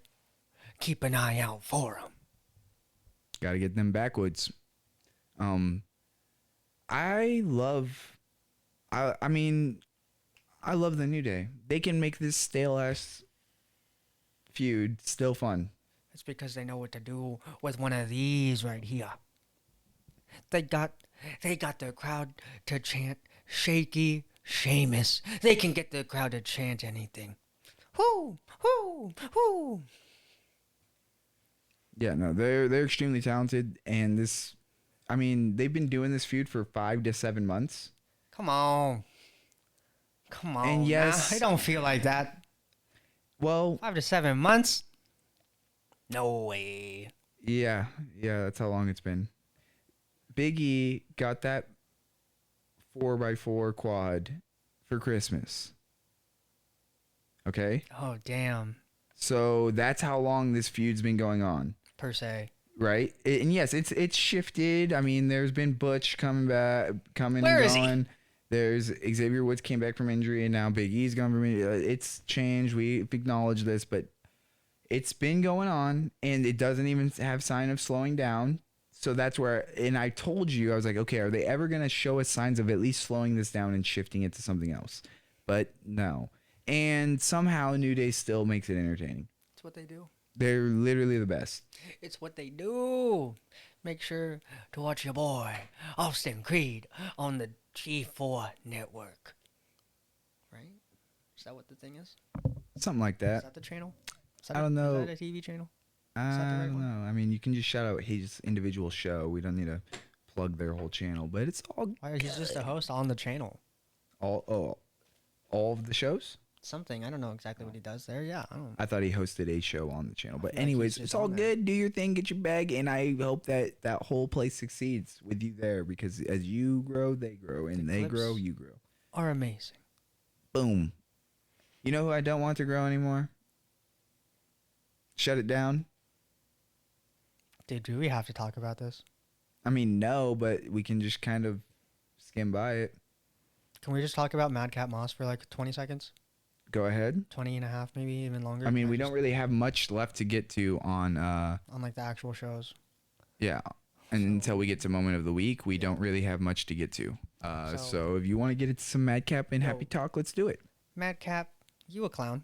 keep an eye out for them. Gotta get them backwoods. I love the New Day. They can make this stale ass feud still fun. It's because they know what to do with one of these right here. They got their crowd to chant shaky Sheamus. They can get the crowd to chant anything. Whoo, whoo, whoo. Yeah, no, they're extremely talented, and they've been doing this feud for 5 to 7 months. Come on. And yes, I don't feel like that. Well, 5 to 7 months? No way. yeah, that's how long it's been. Big E got that 4x4 quad for Christmas. Okay? Oh, damn. So that's how long this feud's been going on. Per se. Right? And yes, it's shifted. I mean, there's been Butch coming Where and is he? gone. There's Xavier Woods came back from injury, and now Big E's gone from injury. It's changed. We've acknowledged this, but it's been going on, and it doesn't even have sign of slowing down. So that's where, and I told you, I was like, okay, are they ever going to show us signs of at least slowing this down and shifting it to something else? But no. And somehow New Day still makes it entertaining. That's what they do. They're literally the best. It's what they do. Make sure to watch your boy, Austin Creed, on the G4 network. Right? Is that what the thing is? Something like Is that. that the channel? I don't know. Is that a TV channel? I that the right don't one? know. I mean, you can just shout out his individual show. We don't need to plug their whole channel, but it's all Why, he's just a host on the channel. all of the shows. Something. I don't know exactly what he does there. Yeah, I don't. I thought he hosted a show on the channel, but feel like anyways, he's just it's all on there. good. Do your thing, get your bag, and I hope that whole place succeeds with you there, because as you grow, they grow, and The they clips grow, you grow. Are amazing. Boom. You know who I don't want to grow anymore? Shut it down. Dude, do we have to talk about this? I mean, no, but we can just kind of skim by it. Can we just talk about Madcap Moss for like 20 seconds? Go ahead. 20 and a half, maybe even longer? I mean, Can we just- don't really have much left to get to on, On like the actual shows. yeah. And until we get to Moment of the Week, we don't really have much to get to. So if you want to get into some Madcap and Happy Talk, let's do it. Madcap, you a clown.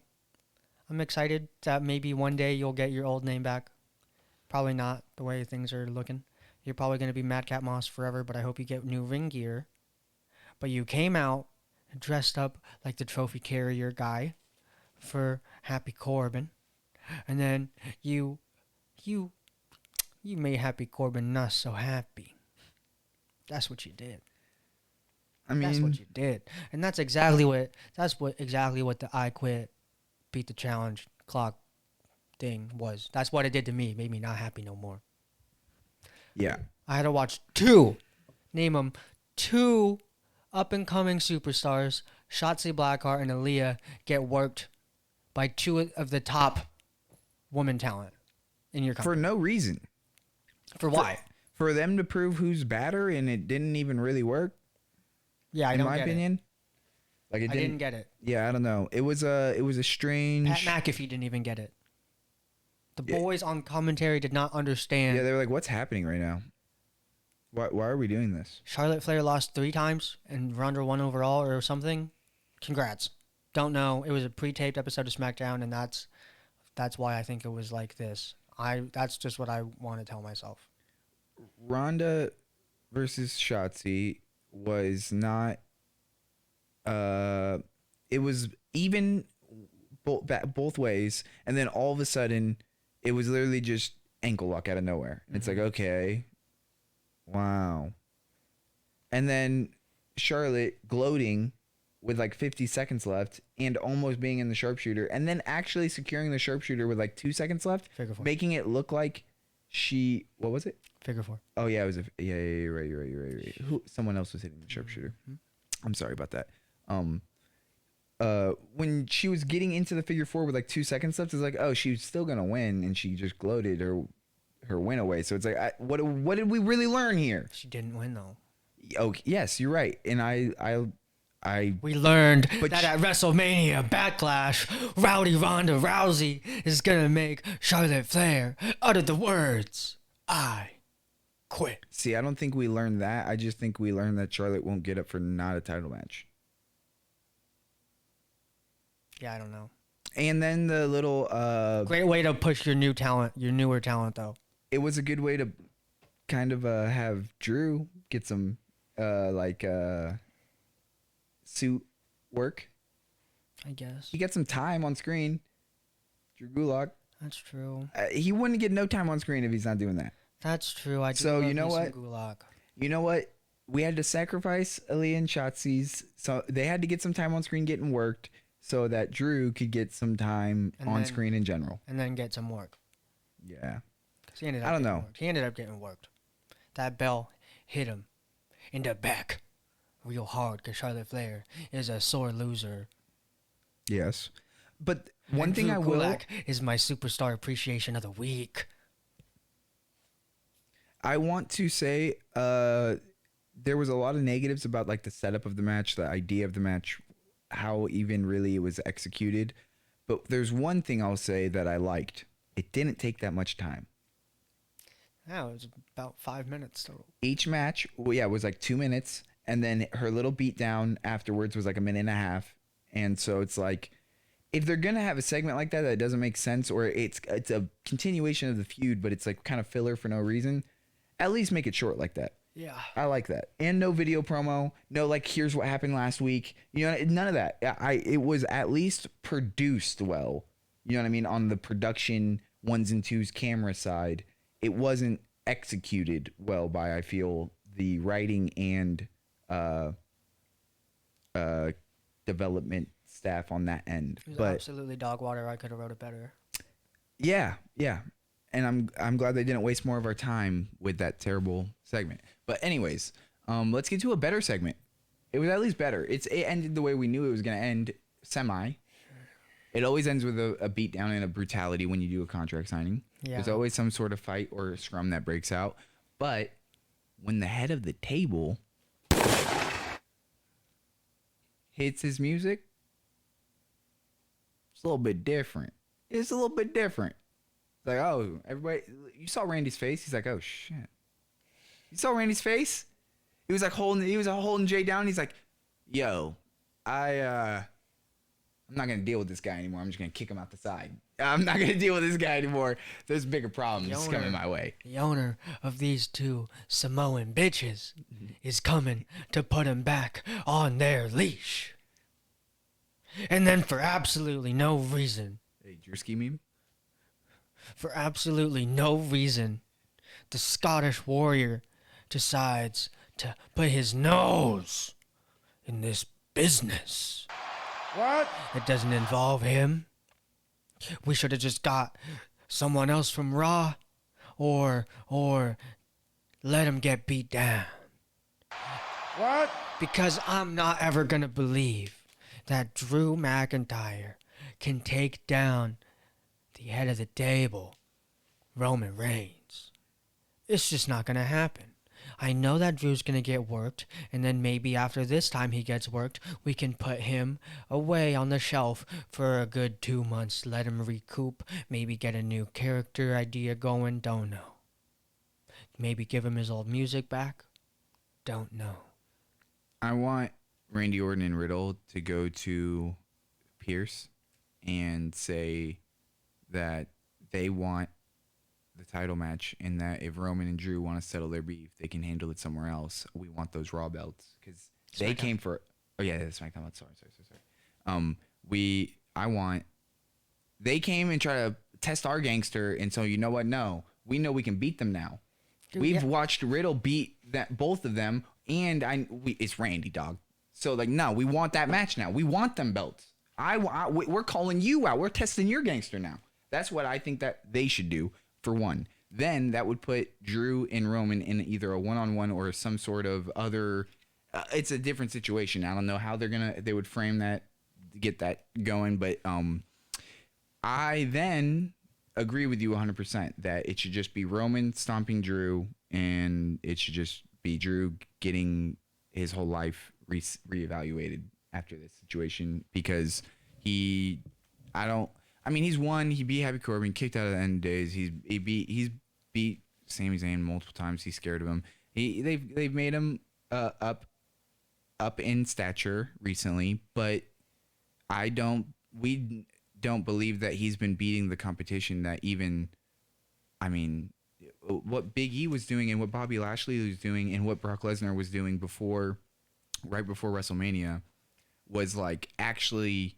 I'm excited that maybe one day you'll get your old name back. Probably not, the way things are looking. You're probably going to be Madcap Moss forever, but I hope you get new ring gear. But you came out dressed up like the trophy carrier guy for Happy Corbin. And then you made Happy Corbin not so happy. That's what you did. I mean, That's what you did. And that's exactly what the I Quit Beat the Challenge clock thing was. That's what it did to me. It made me not happy no more. yeah. I had to watch name them, two up-and-coming superstars, Shotzi Blackheart and Aaliyah, get worked by two of the top woman talent in your For company. no reason. For why? For them to prove who's better, and it didn't even really work, Yeah, I in don't my get opinion. Like, it. it I didn't get it. Yeah, I don't know. It was a strange. Pat McAfee didn't even get it. The Yeah. boys on commentary did not understand. Yeah, they were like, "What's happening right now? Why are we doing this?" Charlotte Flair lost 3 times and Ronda won overall or something. Congrats. Don't know. It was a pre-taped episode of SmackDown, and that's why I think it was like this. That's just what I want to tell myself. Ronda versus Shotzi was not. It was even both ways, and then all of a sudden, it was literally just ankle lock out of nowhere. It's like, okay, wow. And then Charlotte gloating with like 50 seconds left and almost being in the sharpshooter, and then actually securing the sharpshooter with like 2 seconds left, Figure four. making it look like what was it? Figure 4. Oh yeah, it was you're right. Someone else was hitting the sharpshooter. I'm sorry about that. When she was getting into the figure 4 with like 2 seconds left, it's like, oh, she's still gonna win, and she just gloated her win away. So it's like, what did we really learn here? She didn't win though. Oh yes, you're right, and We learned But that at WrestleMania Backlash, Rowdy Ronda Rousey is gonna make Charlotte Flair utter the words, "I quit." See, I don't think we learned that. I just think we learned that Charlotte won't get up for not a title match. Yeah, I don't know. And then the little Great way to push your new talent, your newer talent, though. it was a good way to kind of have Drew get some suit work. I guess He got some time on screen. Drew Gulak. that's true. He wouldn't get no time on screen if he's not doing that. That's true. I do So, love you know me some what? Gulak. You know what? We had to sacrifice Aaliyah and Shotzi's, so they had to get some time on screen getting worked so that Drew could get some time And on then- screen in general. And then get some work. Yeah. 'Cause he ended up I don't getting know. worked. He ended up getting worked. That bell hit him in the back real hard because Charlotte Flair is a sore loser. Yes. But one And thing Drew I will Gulak is my superstar appreciation of the week. I want to say there was a lot of negatives about like the setup of the match, the idea of the match, how even really it was executed. But there's one thing I'll say that I liked. It didn't take that much time. Yeah, it was about 5 minutes total. Each match, well, yeah, was like 2 minutes. And then her little beatdown afterwards was like a minute and a half. And so it's like, if they're going to have a segment like that doesn't make sense, or it's a continuation of the feud, but it's like kind of filler for no reason, at least make it short like that. Yeah. I like that. And no video promo. No, like, here's what happened last week. You know, none of that. It was at least produced well. You know what I mean? On the production ones and twos camera side, it wasn't executed well by, I feel, the writing and development staff on that end. It was But absolutely dog water. I could have wrote it better. yeah. And I'm glad they didn't waste more of our time with that terrible segment. But anyways, let's get to a better segment. It was at least better. It ended the way we knew it was going to end, semi. It always ends with a beatdown and a brutality when you do a contract signing. Yeah. There's always some sort of fight or scrum that breaks out. But when the head of the table hits his music, it's a little bit different. It's a little bit different. It's like, oh, everybody, you saw Randy's face. He's like, oh shit. You saw Randy's face? He was holding Jay down. He's like, yo, I'm not gonna deal with this guy anymore. I'm just gonna kick him out the side. I'm not gonna deal with this guy anymore. There's bigger problems coming my way. The owner of these two Samoan bitches is coming to put him back on their leash. And then for absolutely no reason, Hey, Drewski meme? for absolutely no reason, the Scottish warrior decides to put his nose in this business. What? It doesn't involve him. We should have just got someone else from Raw or let him get beat down. What? Because I'm not ever going to believe that Drew McIntyre can take down the head of the table, Roman Reigns. It's just not going to happen. I know that Drew's going to get worked, and then maybe after this time he gets worked, we can put him away on the shelf for a good 2 months, let him recoup, maybe get a new character idea going, don't know. Maybe give him his old music back, don't know. I want Randy Orton and Riddle to go to Pierce and say that they want the title match, and that if Roman and Drew want to settle their beef, they can handle it somewhere else. We want those Raw belts because they came for. Oh yeah, that's SmackDown. Sorry. They came and try to test our gangster, and so you know what? No, we know we can beat them now. Dude, We've yeah. watched Riddle beat both of them, and it's Randy, dog. So like, no, we want that match now. We want them belts. We're calling you out. We're testing your gangster now. That's what I think that they should do. For one, then that would put Drew and Roman in either a one-on-one or some sort of other. It's a different situation. I don't know how they would frame that to get that going, but I then agree with you 100% that it should just be Roman stomping Drew, and it should just be Drew getting his whole life reevaluated after this situation because he's won. He beat Happy Corbin, kicked out of the end of days. He's beat Sami Zayn multiple times. He's scared of him. They've made him up in stature recently, but we don't believe that he's been beating the competition that what Big E was doing and what Bobby Lashley was doing and what Brock Lesnar was doing right before WrestleMania was like actually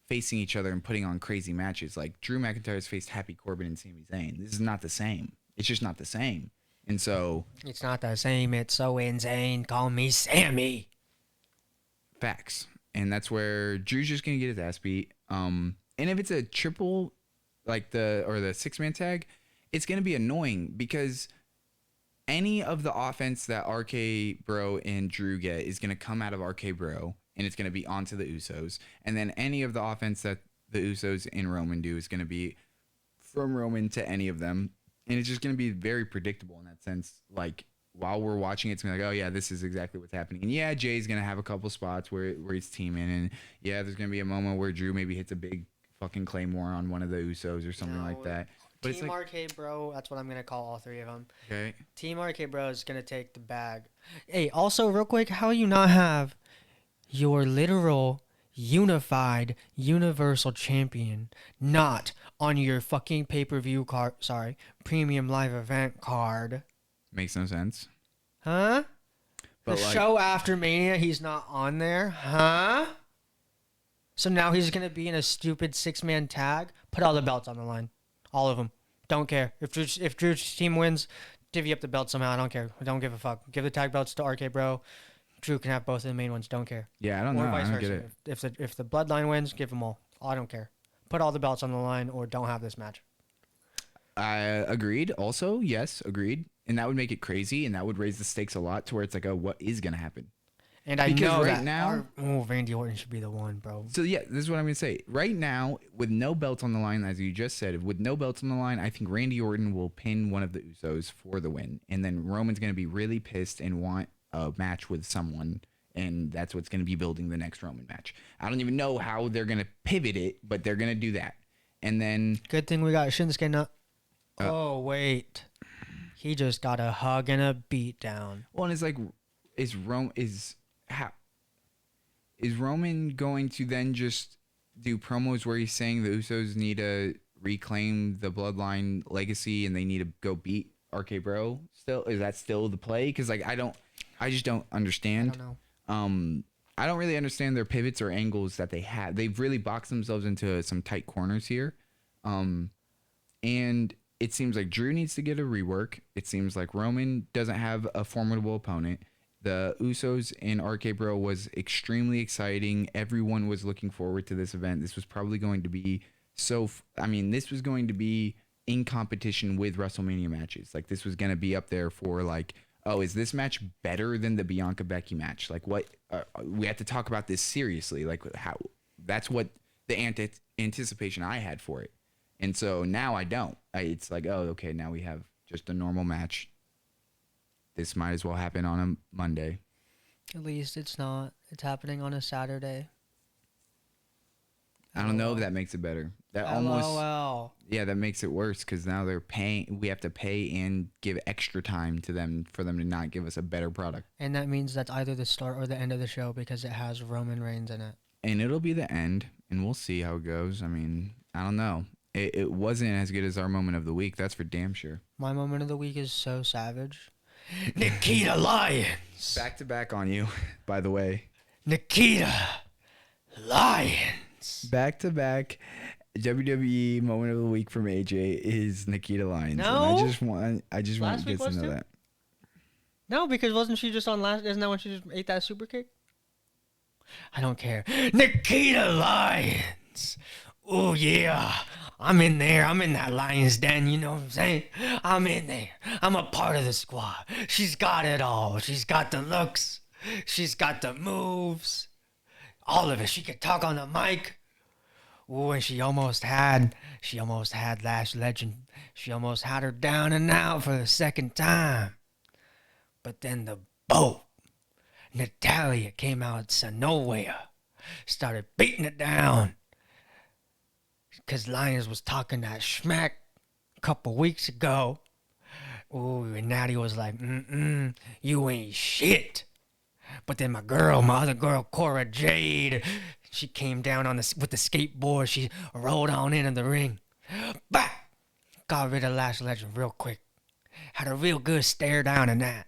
facing each other and putting on crazy matches. Like Drew McIntyre's faced Happy Corbin and Sami Zayn. This is not the same. It's just not the same. And so It's not the same. It's so insane. Call me Sammy. facts. And that's where Drew's just gonna get his ass beat. And if it's a triple, like the 6-man tag, it's gonna be annoying because any of the offense that RK Bro and Drew get is gonna come out of RK Bro, and it's gonna be onto the Usos. And then any of the offense that the Usos and Roman do is gonna be from Roman to any of them, and it's just gonna be very predictable in that sense. Like while we're watching it's gonna be like, oh yeah, this is exactly what's happening. And yeah, Jay's gonna have a couple spots where he's teaming, and yeah, there's gonna be a moment where Drew maybe hits a big fucking Claymore on one of the Usos or something like that. But Team it's like, RK Bro, that's what I'm going to call all three of them. okay, Team RK Bro is going to take the bag. Hey, also, real quick, how you not have your literal unified universal champion not on your fucking pay-per-view card, premium live event card? makes no sense. Huh? But The like, show after Mania, he's not on there? Huh? So now he's going to be in a stupid 6-man tag? Put all the belts on the line. All of them. Don't care. If Drew's team wins, divvy up the belt somehow. I don't care. I don't give a fuck. Give the tag belts to RK Bro. Drew can have both of the main ones. Don't care. yeah, I don't Or know. I vice don't get versa. it. If the bloodline wins, give them all. I don't care. Put all the belts on the line or don't have this match. I agreed. Also, yes, agreed. And that would make it crazy, and that would raise the stakes a lot to where it's like, oh, what is gonna happen? And I Because know right that now- Randy Orton should be the one, bro. So yeah, this is what I'm gonna say. Right now, with no belts on the line, as you just said, with no belts on the line, I think Randy Orton will pin one of the Usos for the win, and then Roman's gonna be really pissed and want a match with someone, and that's what's gonna be building the next Roman match. I don't even know how they're gonna pivot it, but they're gonna do that. And then Good thing we got Shinsuke now. Oh, wait. He just got a hug and a beat down. well, and it's like, is Roman going to then just do promos where he's saying the Usos need to reclaim the bloodline legacy and they need to go beat RK Bro? Still, is that still the play? Because like I just don't understand. I don't know. I don't really understand their pivots or angles that they have. They've really boxed themselves into some tight corners here, and it seems like Drew needs to get a rework. It seems like Roman doesn't have a formidable opponent. The Usos and RK Bro was extremely exciting. Everyone was looking forward to this event. This was probably going to be this was going to be in competition with WrestleMania matches. Like this was going to be up there for like, oh, is this match better than the Bianca Becky match? Like what? We have to talk about this seriously. Like how? That's what the anticipation I had for it. And so now I don't. It's like, oh, okay, now we have just a normal match. This might as well happen on a Monday. At least it's not. It's happening on a Saturday. I don't know if that makes it better. That almost, LOL. yeah, that makes it worse because now they're paying. We have to pay and give extra time to them for them to not give us a better product. And that means that's either the start or the end of the show because it has Roman Reigns in it. And it'll be the end, and we'll see how it goes. I mean, I don't know. It wasn't as good as our moment of the week. That's for damn sure. My moment of the week is so savage. Nikita Lyons. Back to back on you, by the way. Nikita Lyons. Back to back WWE moment of the week from AJ is Nikita Lyons. No. And I just want Last you week guys to was know too? that. No, because wasn't she just on last? Isn't that when she just ate that super kick? I don't care. Nikita Lyons. Oh yeah, I'm in there. I'm in that Lions den. You know what I'm saying? I'm in there. I'm a part of the squad. She's got it all. She's got the looks. She's got the moves. All of it. She could talk on the mic. Oh, and she almost had Lash Legend. She almost had her down and out for the second time. But then the boat. Natalia came out of nowhere, started beating it down. Because Lions was talking that schmack a couple weeks ago. Ooh, and Natty was like, you ain't shit. But then my other girl, Cora Jade, she came down with the skateboard. She rolled on into the ring. Bah! Got rid of Lash Legend real quick. Had a real good stare down in that.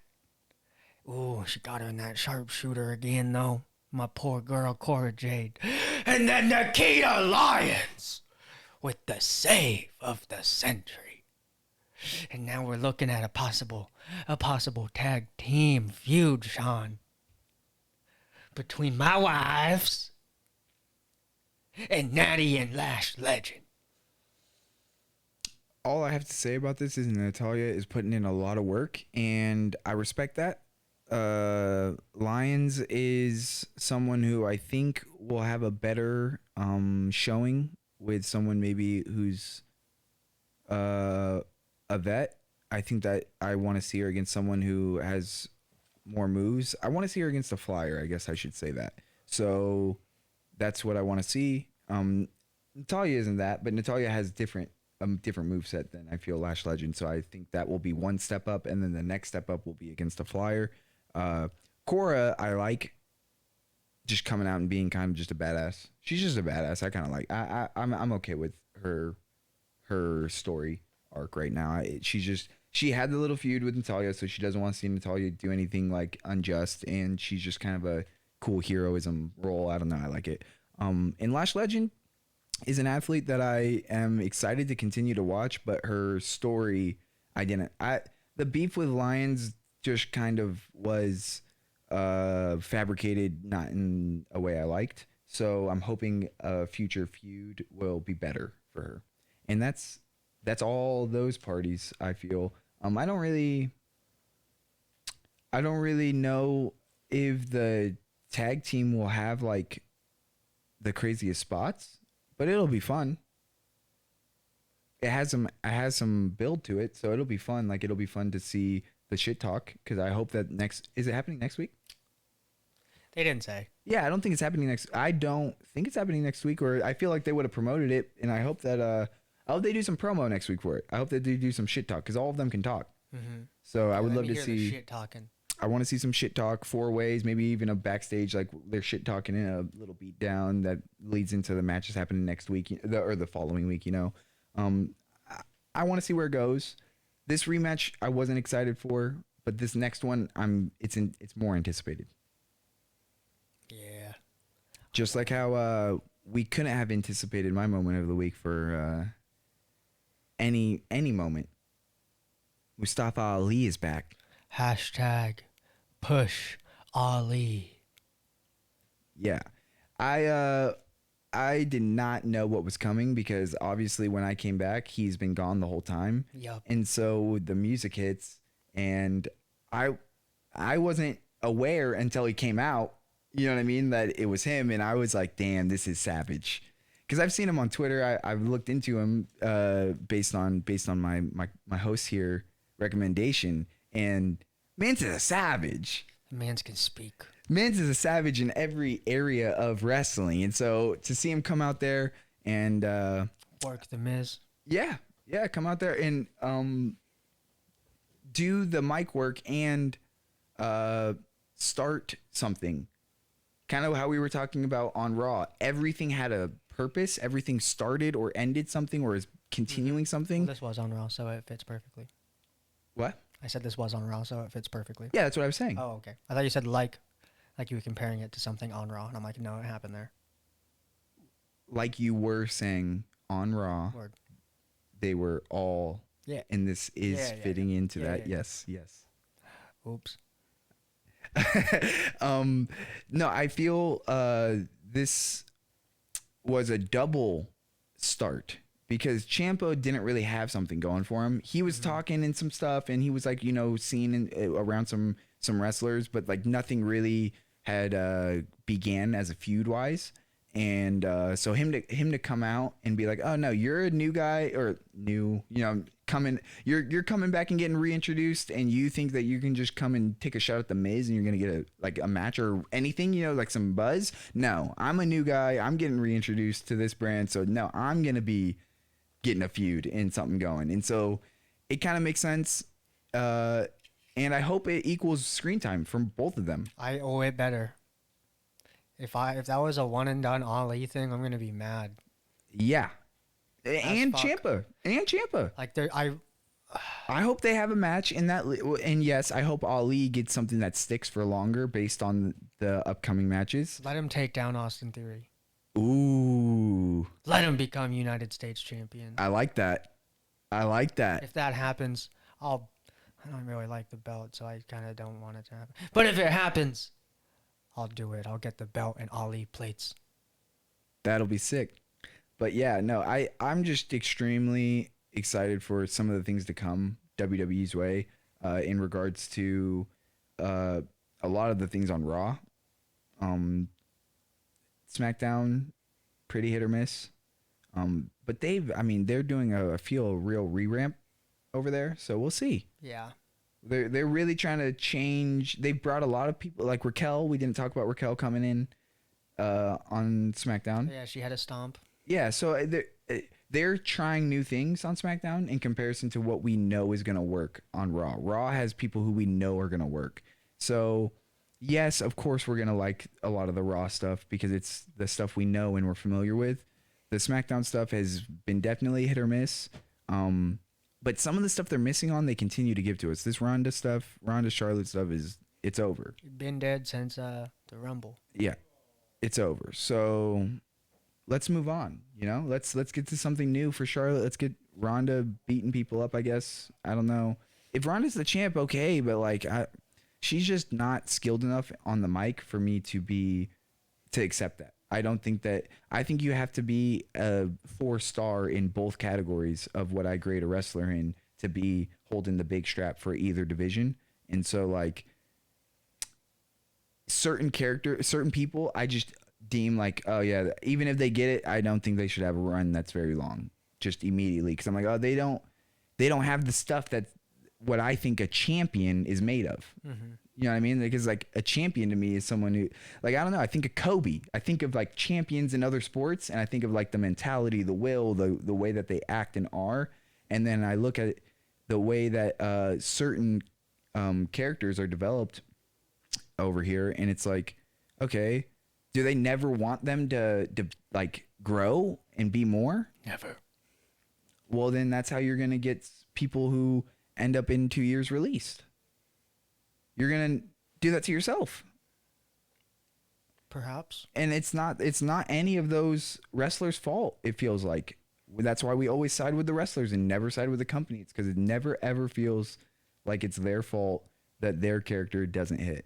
Ooh, she got her in that sharpshooter again, though. My poor girl, Cora Jade. And then Nikita Lyons with the save of the century. And now we're looking at a possible tag team feud, Sean, between my wives and Natty and Lash Legend. All I have to say about this is Natalia is putting in a lot of work, and I respect that. Lyons is someone who I think will have a better showing with someone maybe who's a vet. I think that I want to see her against someone who has more moves. I want to see her against a flyer, I guess I should say that. So that's what I want to see. Natalia isn't that, but Natalia has different moveset than I feel Lash Legend. So I think that will be one step up, and then the next step up will be against a flyer. Cora, I like just coming out and being kind of just a badass. She's just a badass. I kind of like. I'm okay with her story arc right now. She had the little feud with Natalia, so she doesn't want to see Natalia do anything like unjust, and she's just kind of a cool heroism role. I don't know. I like it. And Lash Legend is an athlete that I am excited to continue to watch, but her story, the beef with Lions just kind of was fabricated, not in a way I liked. So I'm hoping a future feud will be better for her. And that's all those parties, I feel. I don't really know if the tag team will have like the craziest spots, but it'll be fun. It has some build to it, so it'll be fun. Like, it'll be fun to see the shit talk, because I hope that is it happening next week? They didn't say. Yeah, I don't think it's happening I don't think it's happening next week, or I feel like they would have promoted it, and I hope that I hope they do some promo next week for it. I hope that they do some shit talk, because all of them can talk. Mm-hmm. So I would love to see shit talking. I want to see some shit talk 4 ways, maybe even a backstage, like they're shit talking in a little beat down that leads into the matches happening next week or the following week. I want to see where it goes. This rematch I wasn't excited for, but this next one it's more anticipated. Yeah. Just like how we couldn't have anticipated my moment of the week for any moment. Mustafa Ali is back. Hashtag push Ali. Yeah. I did not know what was coming, because obviously when I came back, he's been gone the whole time. Yup. And so the music hits, and I wasn't aware until he came out, you know what I mean, that it was him, and I was like, damn, this is savage. Because I've seen him on Twitter. I've looked into him based on my host here recommendation, and Mance is a savage. Mans can speak. Mance is a savage in every area of wrestling, and so to see him come out there and work the Miz. Yeah, come out there and do the mic work and start something. Kind of how we were talking about on Raw. Everything had a purpose. Everything started or ended something or is continuing something. Well, this was on Raw, so it fits perfectly. What? I said this was on Raw, so it fits perfectly. Yeah, that's what I was saying. Oh, okay. I thought you said like you were comparing it to something on Raw, and I'm like, no, it happened there. Like you were saying on Raw, Word. they were all, Yeah. And this is fitting into that. Yeah. Yes. Oops. No, I feel this was a double start, because Ciampa didn't really have something going for him. He was talking and some stuff, and he was like, seen around some wrestlers, but like nothing really had began as a feud wise. And so him to come out and be like, oh no, you're a new guy or new, coming, you're coming back and getting reintroduced, and you think that you can just come and take a shot at the Miz and you're gonna get a match or anything, like some buzz. No, I'm a new guy. I'm getting reintroduced to this brand, so no, I'm gonna be getting a feud and something going. And so it kind of makes sense. And I hope it equals screen time from both of them. I owe it better. If that was a one and done Ali thing, I'm gonna be mad. Yeah. And fuck. Ciampa. Like I hope they have a match in that, and yes, I hope Ali gets something that sticks for longer based on the upcoming matches. let him take down Austin Theory. Ooh, Let him become United States champion. I like that. If that happens, I don't really like the belt, so I kind of don't want it to happen. But if it happens, I'll do it. I'll get the belt and Ali plates. That'll be sick. But yeah, no, I'm just extremely excited for some of the things to come WWE's way in regards to a lot of the things on Raw. SmackDown, pretty hit or miss. But they're doing a real re-ramp over there, so we'll see. Yeah. They're really trying to change. They brought a lot of people like Raquel. We didn't talk about Raquel coming in on SmackDown. Yeah, she had a stomp. Yeah, so they're trying new things on SmackDown in comparison to what we know is going to work on Raw. Raw has people who we know are going to work. So, yes, of course we're going to like a lot of the Raw stuff because it's the stuff we know and we're familiar with. The SmackDown stuff has been definitely hit or miss. But some of the stuff they're missing on, they continue to give to us. This Ronda Charlotte stuff it's over. Been dead since the Rumble. Yeah, it's over. So let's move on. Let's get to something new for Charlotte. Let's get Ronda beating people up. I guess I don't know if Ronda's the champ. Okay, but she's just not skilled enough on the mic for me to accept that. I think you have to be a 4-star in both categories of what I grade a wrestler in to be holding the big strap for either division. And so certain people, I just deem oh yeah, even if they get it, I don't think they should have a run that's very long just immediately. Because I'm like, oh, they don't have the stuff that what I think a champion is made of. Mm-hmm. You know what I mean? Because a champion to me is someone who I don't know. I think of Kobe. I think of champions in other sports, and I think of the mentality, the will, the way that they act and are. And then I look at the way that certain characters are developed over here, and it's okay, do they never want them to grow and be more? Never. Well, then that's how you're gonna get people who end up in 2 years released. You're gonna do that to yourself. Perhaps. And it's not any of those wrestlers' fault. It feels like that's why we always side with the wrestlers and never side with the company. It's because it never ever feels like it's their fault that their character doesn't hit.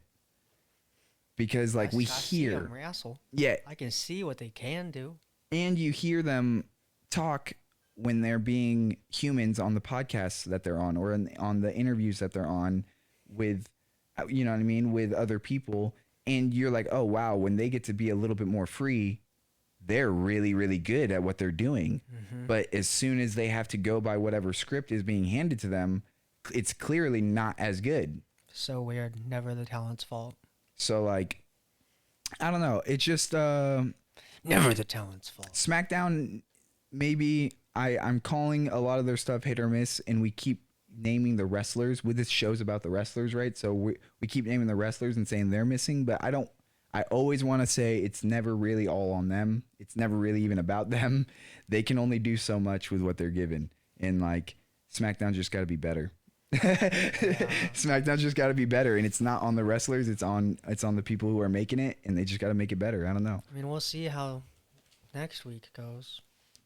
Because we hear them wrestle. Yeah, I can see what they can do. And you hear them talk when they're being humans on the podcasts that they're on or on the interviews that they're on with, you know what I mean, with other people. And you're like, oh, wow, when they get to be a little bit more free, they're really, really good at what they're doing. Mm-hmm. But as soon as they have to go by whatever script is being handed to them, it's clearly not as good. So weird. Never the talent's fault. So, I don't know. It's just... never the talent's fault. SmackDown, maybe... I'm calling a lot of their stuff hit or miss, and we keep naming the wrestlers with this show's about the wrestlers, right? So we keep naming the wrestlers and saying they're missing, but I always want to say it's never really all on them. It's never really even about them. They can only do so much with what they're given. And SmackDown's just got to be better. SmackDown's just got to be better, and it's not on the wrestlers. It's on the people who are making it, and they just got to make it better. I don't know. I mean, we'll see how next week goes.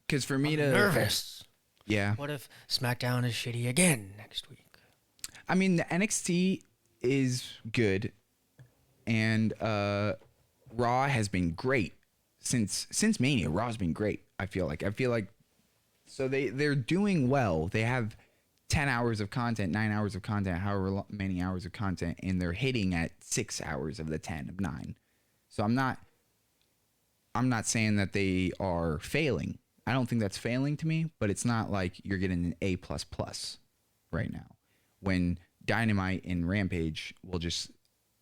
Because for me I'm nervous. Yeah. What if SmackDown is shitty again next week? I mean, the NXT is good, and Raw has been great since Mania. Raw's been great. I feel like so they're doing well. They have 10 hours of content, 9 hours of content, however many hours of content, and they're hitting at 6 hours of the 10 of 9. So I'm not I'm not saying that they are failing. I don't think that's failing to me, but it's not like you're getting an A++ right now. When Dynamite and Rampage will just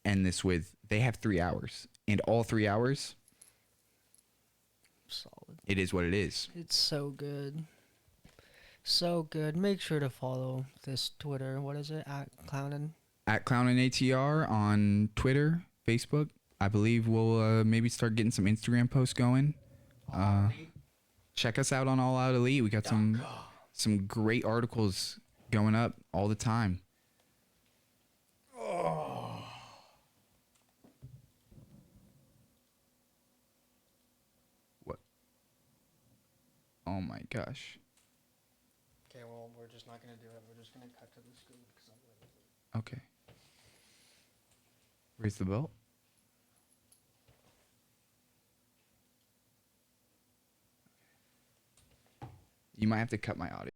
end this with, they have 3 hours, and all 3 hours, Solid. it is what it is. It's so good. So good. Make sure to follow this Twitter. What is it? At ClowingATR on Twitter, Facebook. I believe we'll maybe start getting some Instagram posts going. Check us out on All Out Elite. We got some great articles going up all the time. What? Oh my gosh. Okay, well, we're just not going to do it. We're just going to cut to the screen. Okay. Raise the belt. You might have to cut my audio.